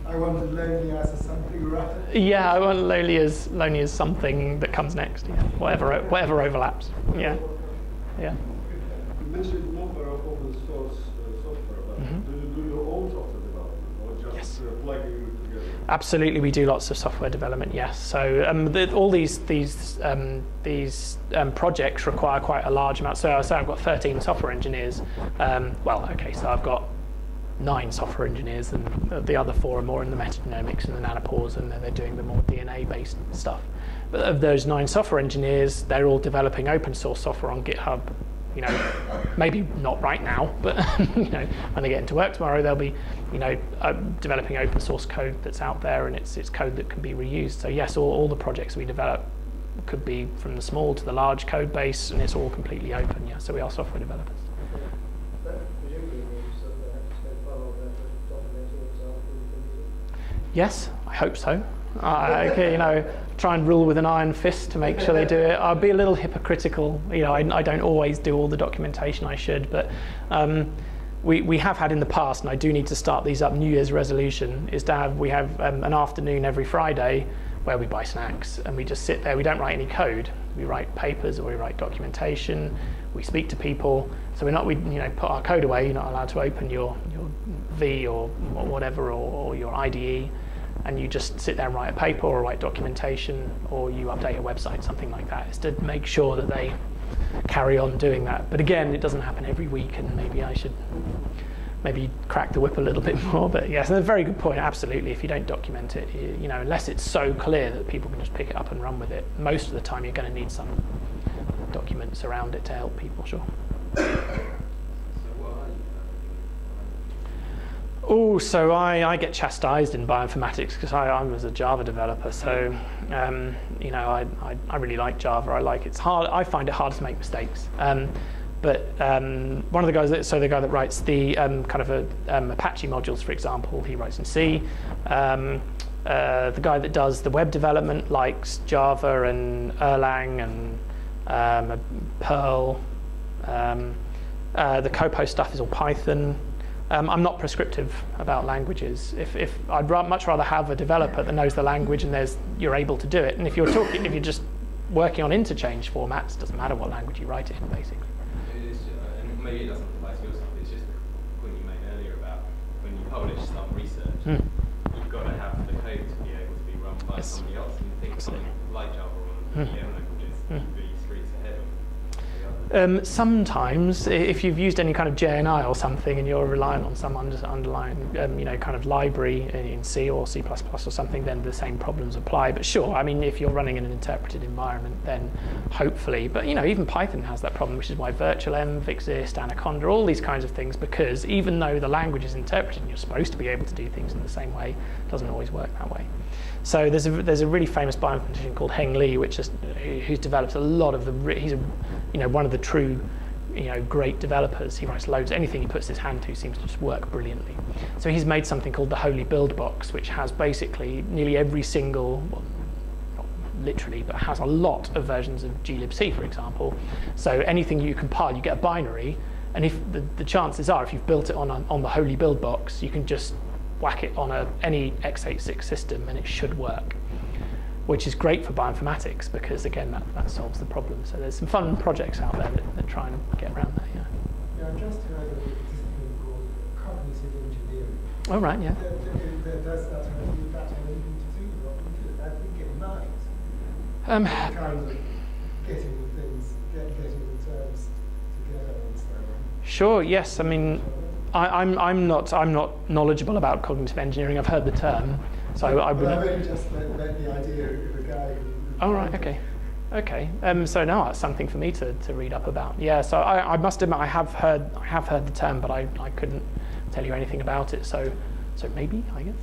I want lonely as something, right? Yeah, I want lonely as something that comes next. Yeah, whatever overlaps. Yeah, yeah. You mentioned a number of open source software, but do you do your own software development or just plugging it together? Absolutely, we do lots of software development. Yes, so all these projects require quite a large amount. So I've got 13 software engineers. Well, okay, so I've got 9 software engineers, and the other 4 are more in the metagenomics and the nanopores, and they're doing the more DNA-based stuff. But of those 9 software engineers, they're all developing open source software on GitHub. You know, maybe not right now, but you know, when they get into work tomorrow, they'll be, you know, developing open source code that's out there, and it's code that can be reused. So yes, all the projects we develop could be from the small to the large code base, and it's all completely open. Yeah, so we are software developers. Yes, I hope so. You know, try and rule with an iron fist to make sure they do it. I'll be a little hypocritical. You know, I don't always do all the documentation I should, but we have had in the past, and I do need to start these up. New Year's resolution is to have, we have an afternoon every Friday where we buy snacks and we just sit there. We don't write any code. We write papers or we write documentation. We speak to people. So we you know, put our code away. You're not allowed to open your V or whatever, or your IDE, and you just sit there and write a paper or write documentation, or you update a website, something like that. It's to make sure that they carry on doing that. But again, it doesn't happen every week, and maybe I should crack the whip a little bit more. But yes, and a very good point. Absolutely, if you don't document it, you know, unless it's so clear that people can just pick it up and run with it, most of the time you're going to need some documents around it to help people. Sure. Oh, so I get chastised in bioinformatics because I was a Java developer. So you know, I really like Java. It's hard. I find it hard to make mistakes. But one of the guys, the guy that writes the kind of Apache modules, for example, he writes in C. The guy that does the web development likes Java and Erlang and Perl. The Copo stuff is all Python. I'm not prescriptive about languages. If I'd much rather have a developer that knows the language and you're able to do it. And if you're just working on interchange formats, it doesn't matter what language you write it in, basically. It is, and maybe it doesn't apply to your stuff. It's just the point you made earlier about when you publish some research, you've got to have the code to be able to be run by somebody else. And you think something like Java or VM languages would be streets ahead of the Sometimes, if you've used any kind of JNI or something and you're relying on some underlying, kind of library in C or C++ or something, then the same problems apply. But sure, I mean, if you're running in an interpreted environment, then hopefully. But even Python has that problem, which is why virtualenv exists, Anaconda, all these kinds of things, because even though the language is interpreted and you're supposed to be able to do things in the same way, it doesn't always work that way. So there's a really famous bioinformatician called Heng Li, who's developed a lot of he's one of the true great developers. He writes loads. Anything he puts his hand to seems to just work brilliantly. So he's made something called the Holy Build Box, which has basically nearly every single, well, not literally, but has a lot of versions of glibc, for example. So anything you compile, you get a binary, and if the chances are, if you've built it on the Holy Build Box, you can just whack it on any x86 system and it should work, which is great for bioinformatics because, again, that solves the problem. So there's some fun projects out there that try and get around that, yeah. Yeah, I just heard of this thing called cognitive engineering. Oh, right, yeah. Does that have anything to do with what we do? I think it might. Kind of getting the things, getting the terms together and so on. Sure, yes. I mean, I'm not knowledgeable about cognitive engineering. I've heard the term, so I But wouldn't. I've only just read the idea of a guy who... Oh, right, okay. Okay, so now that's something for me to read up about. Yeah, so I must admit I have heard the term, but I couldn't tell you anything about it. So maybe, I guess.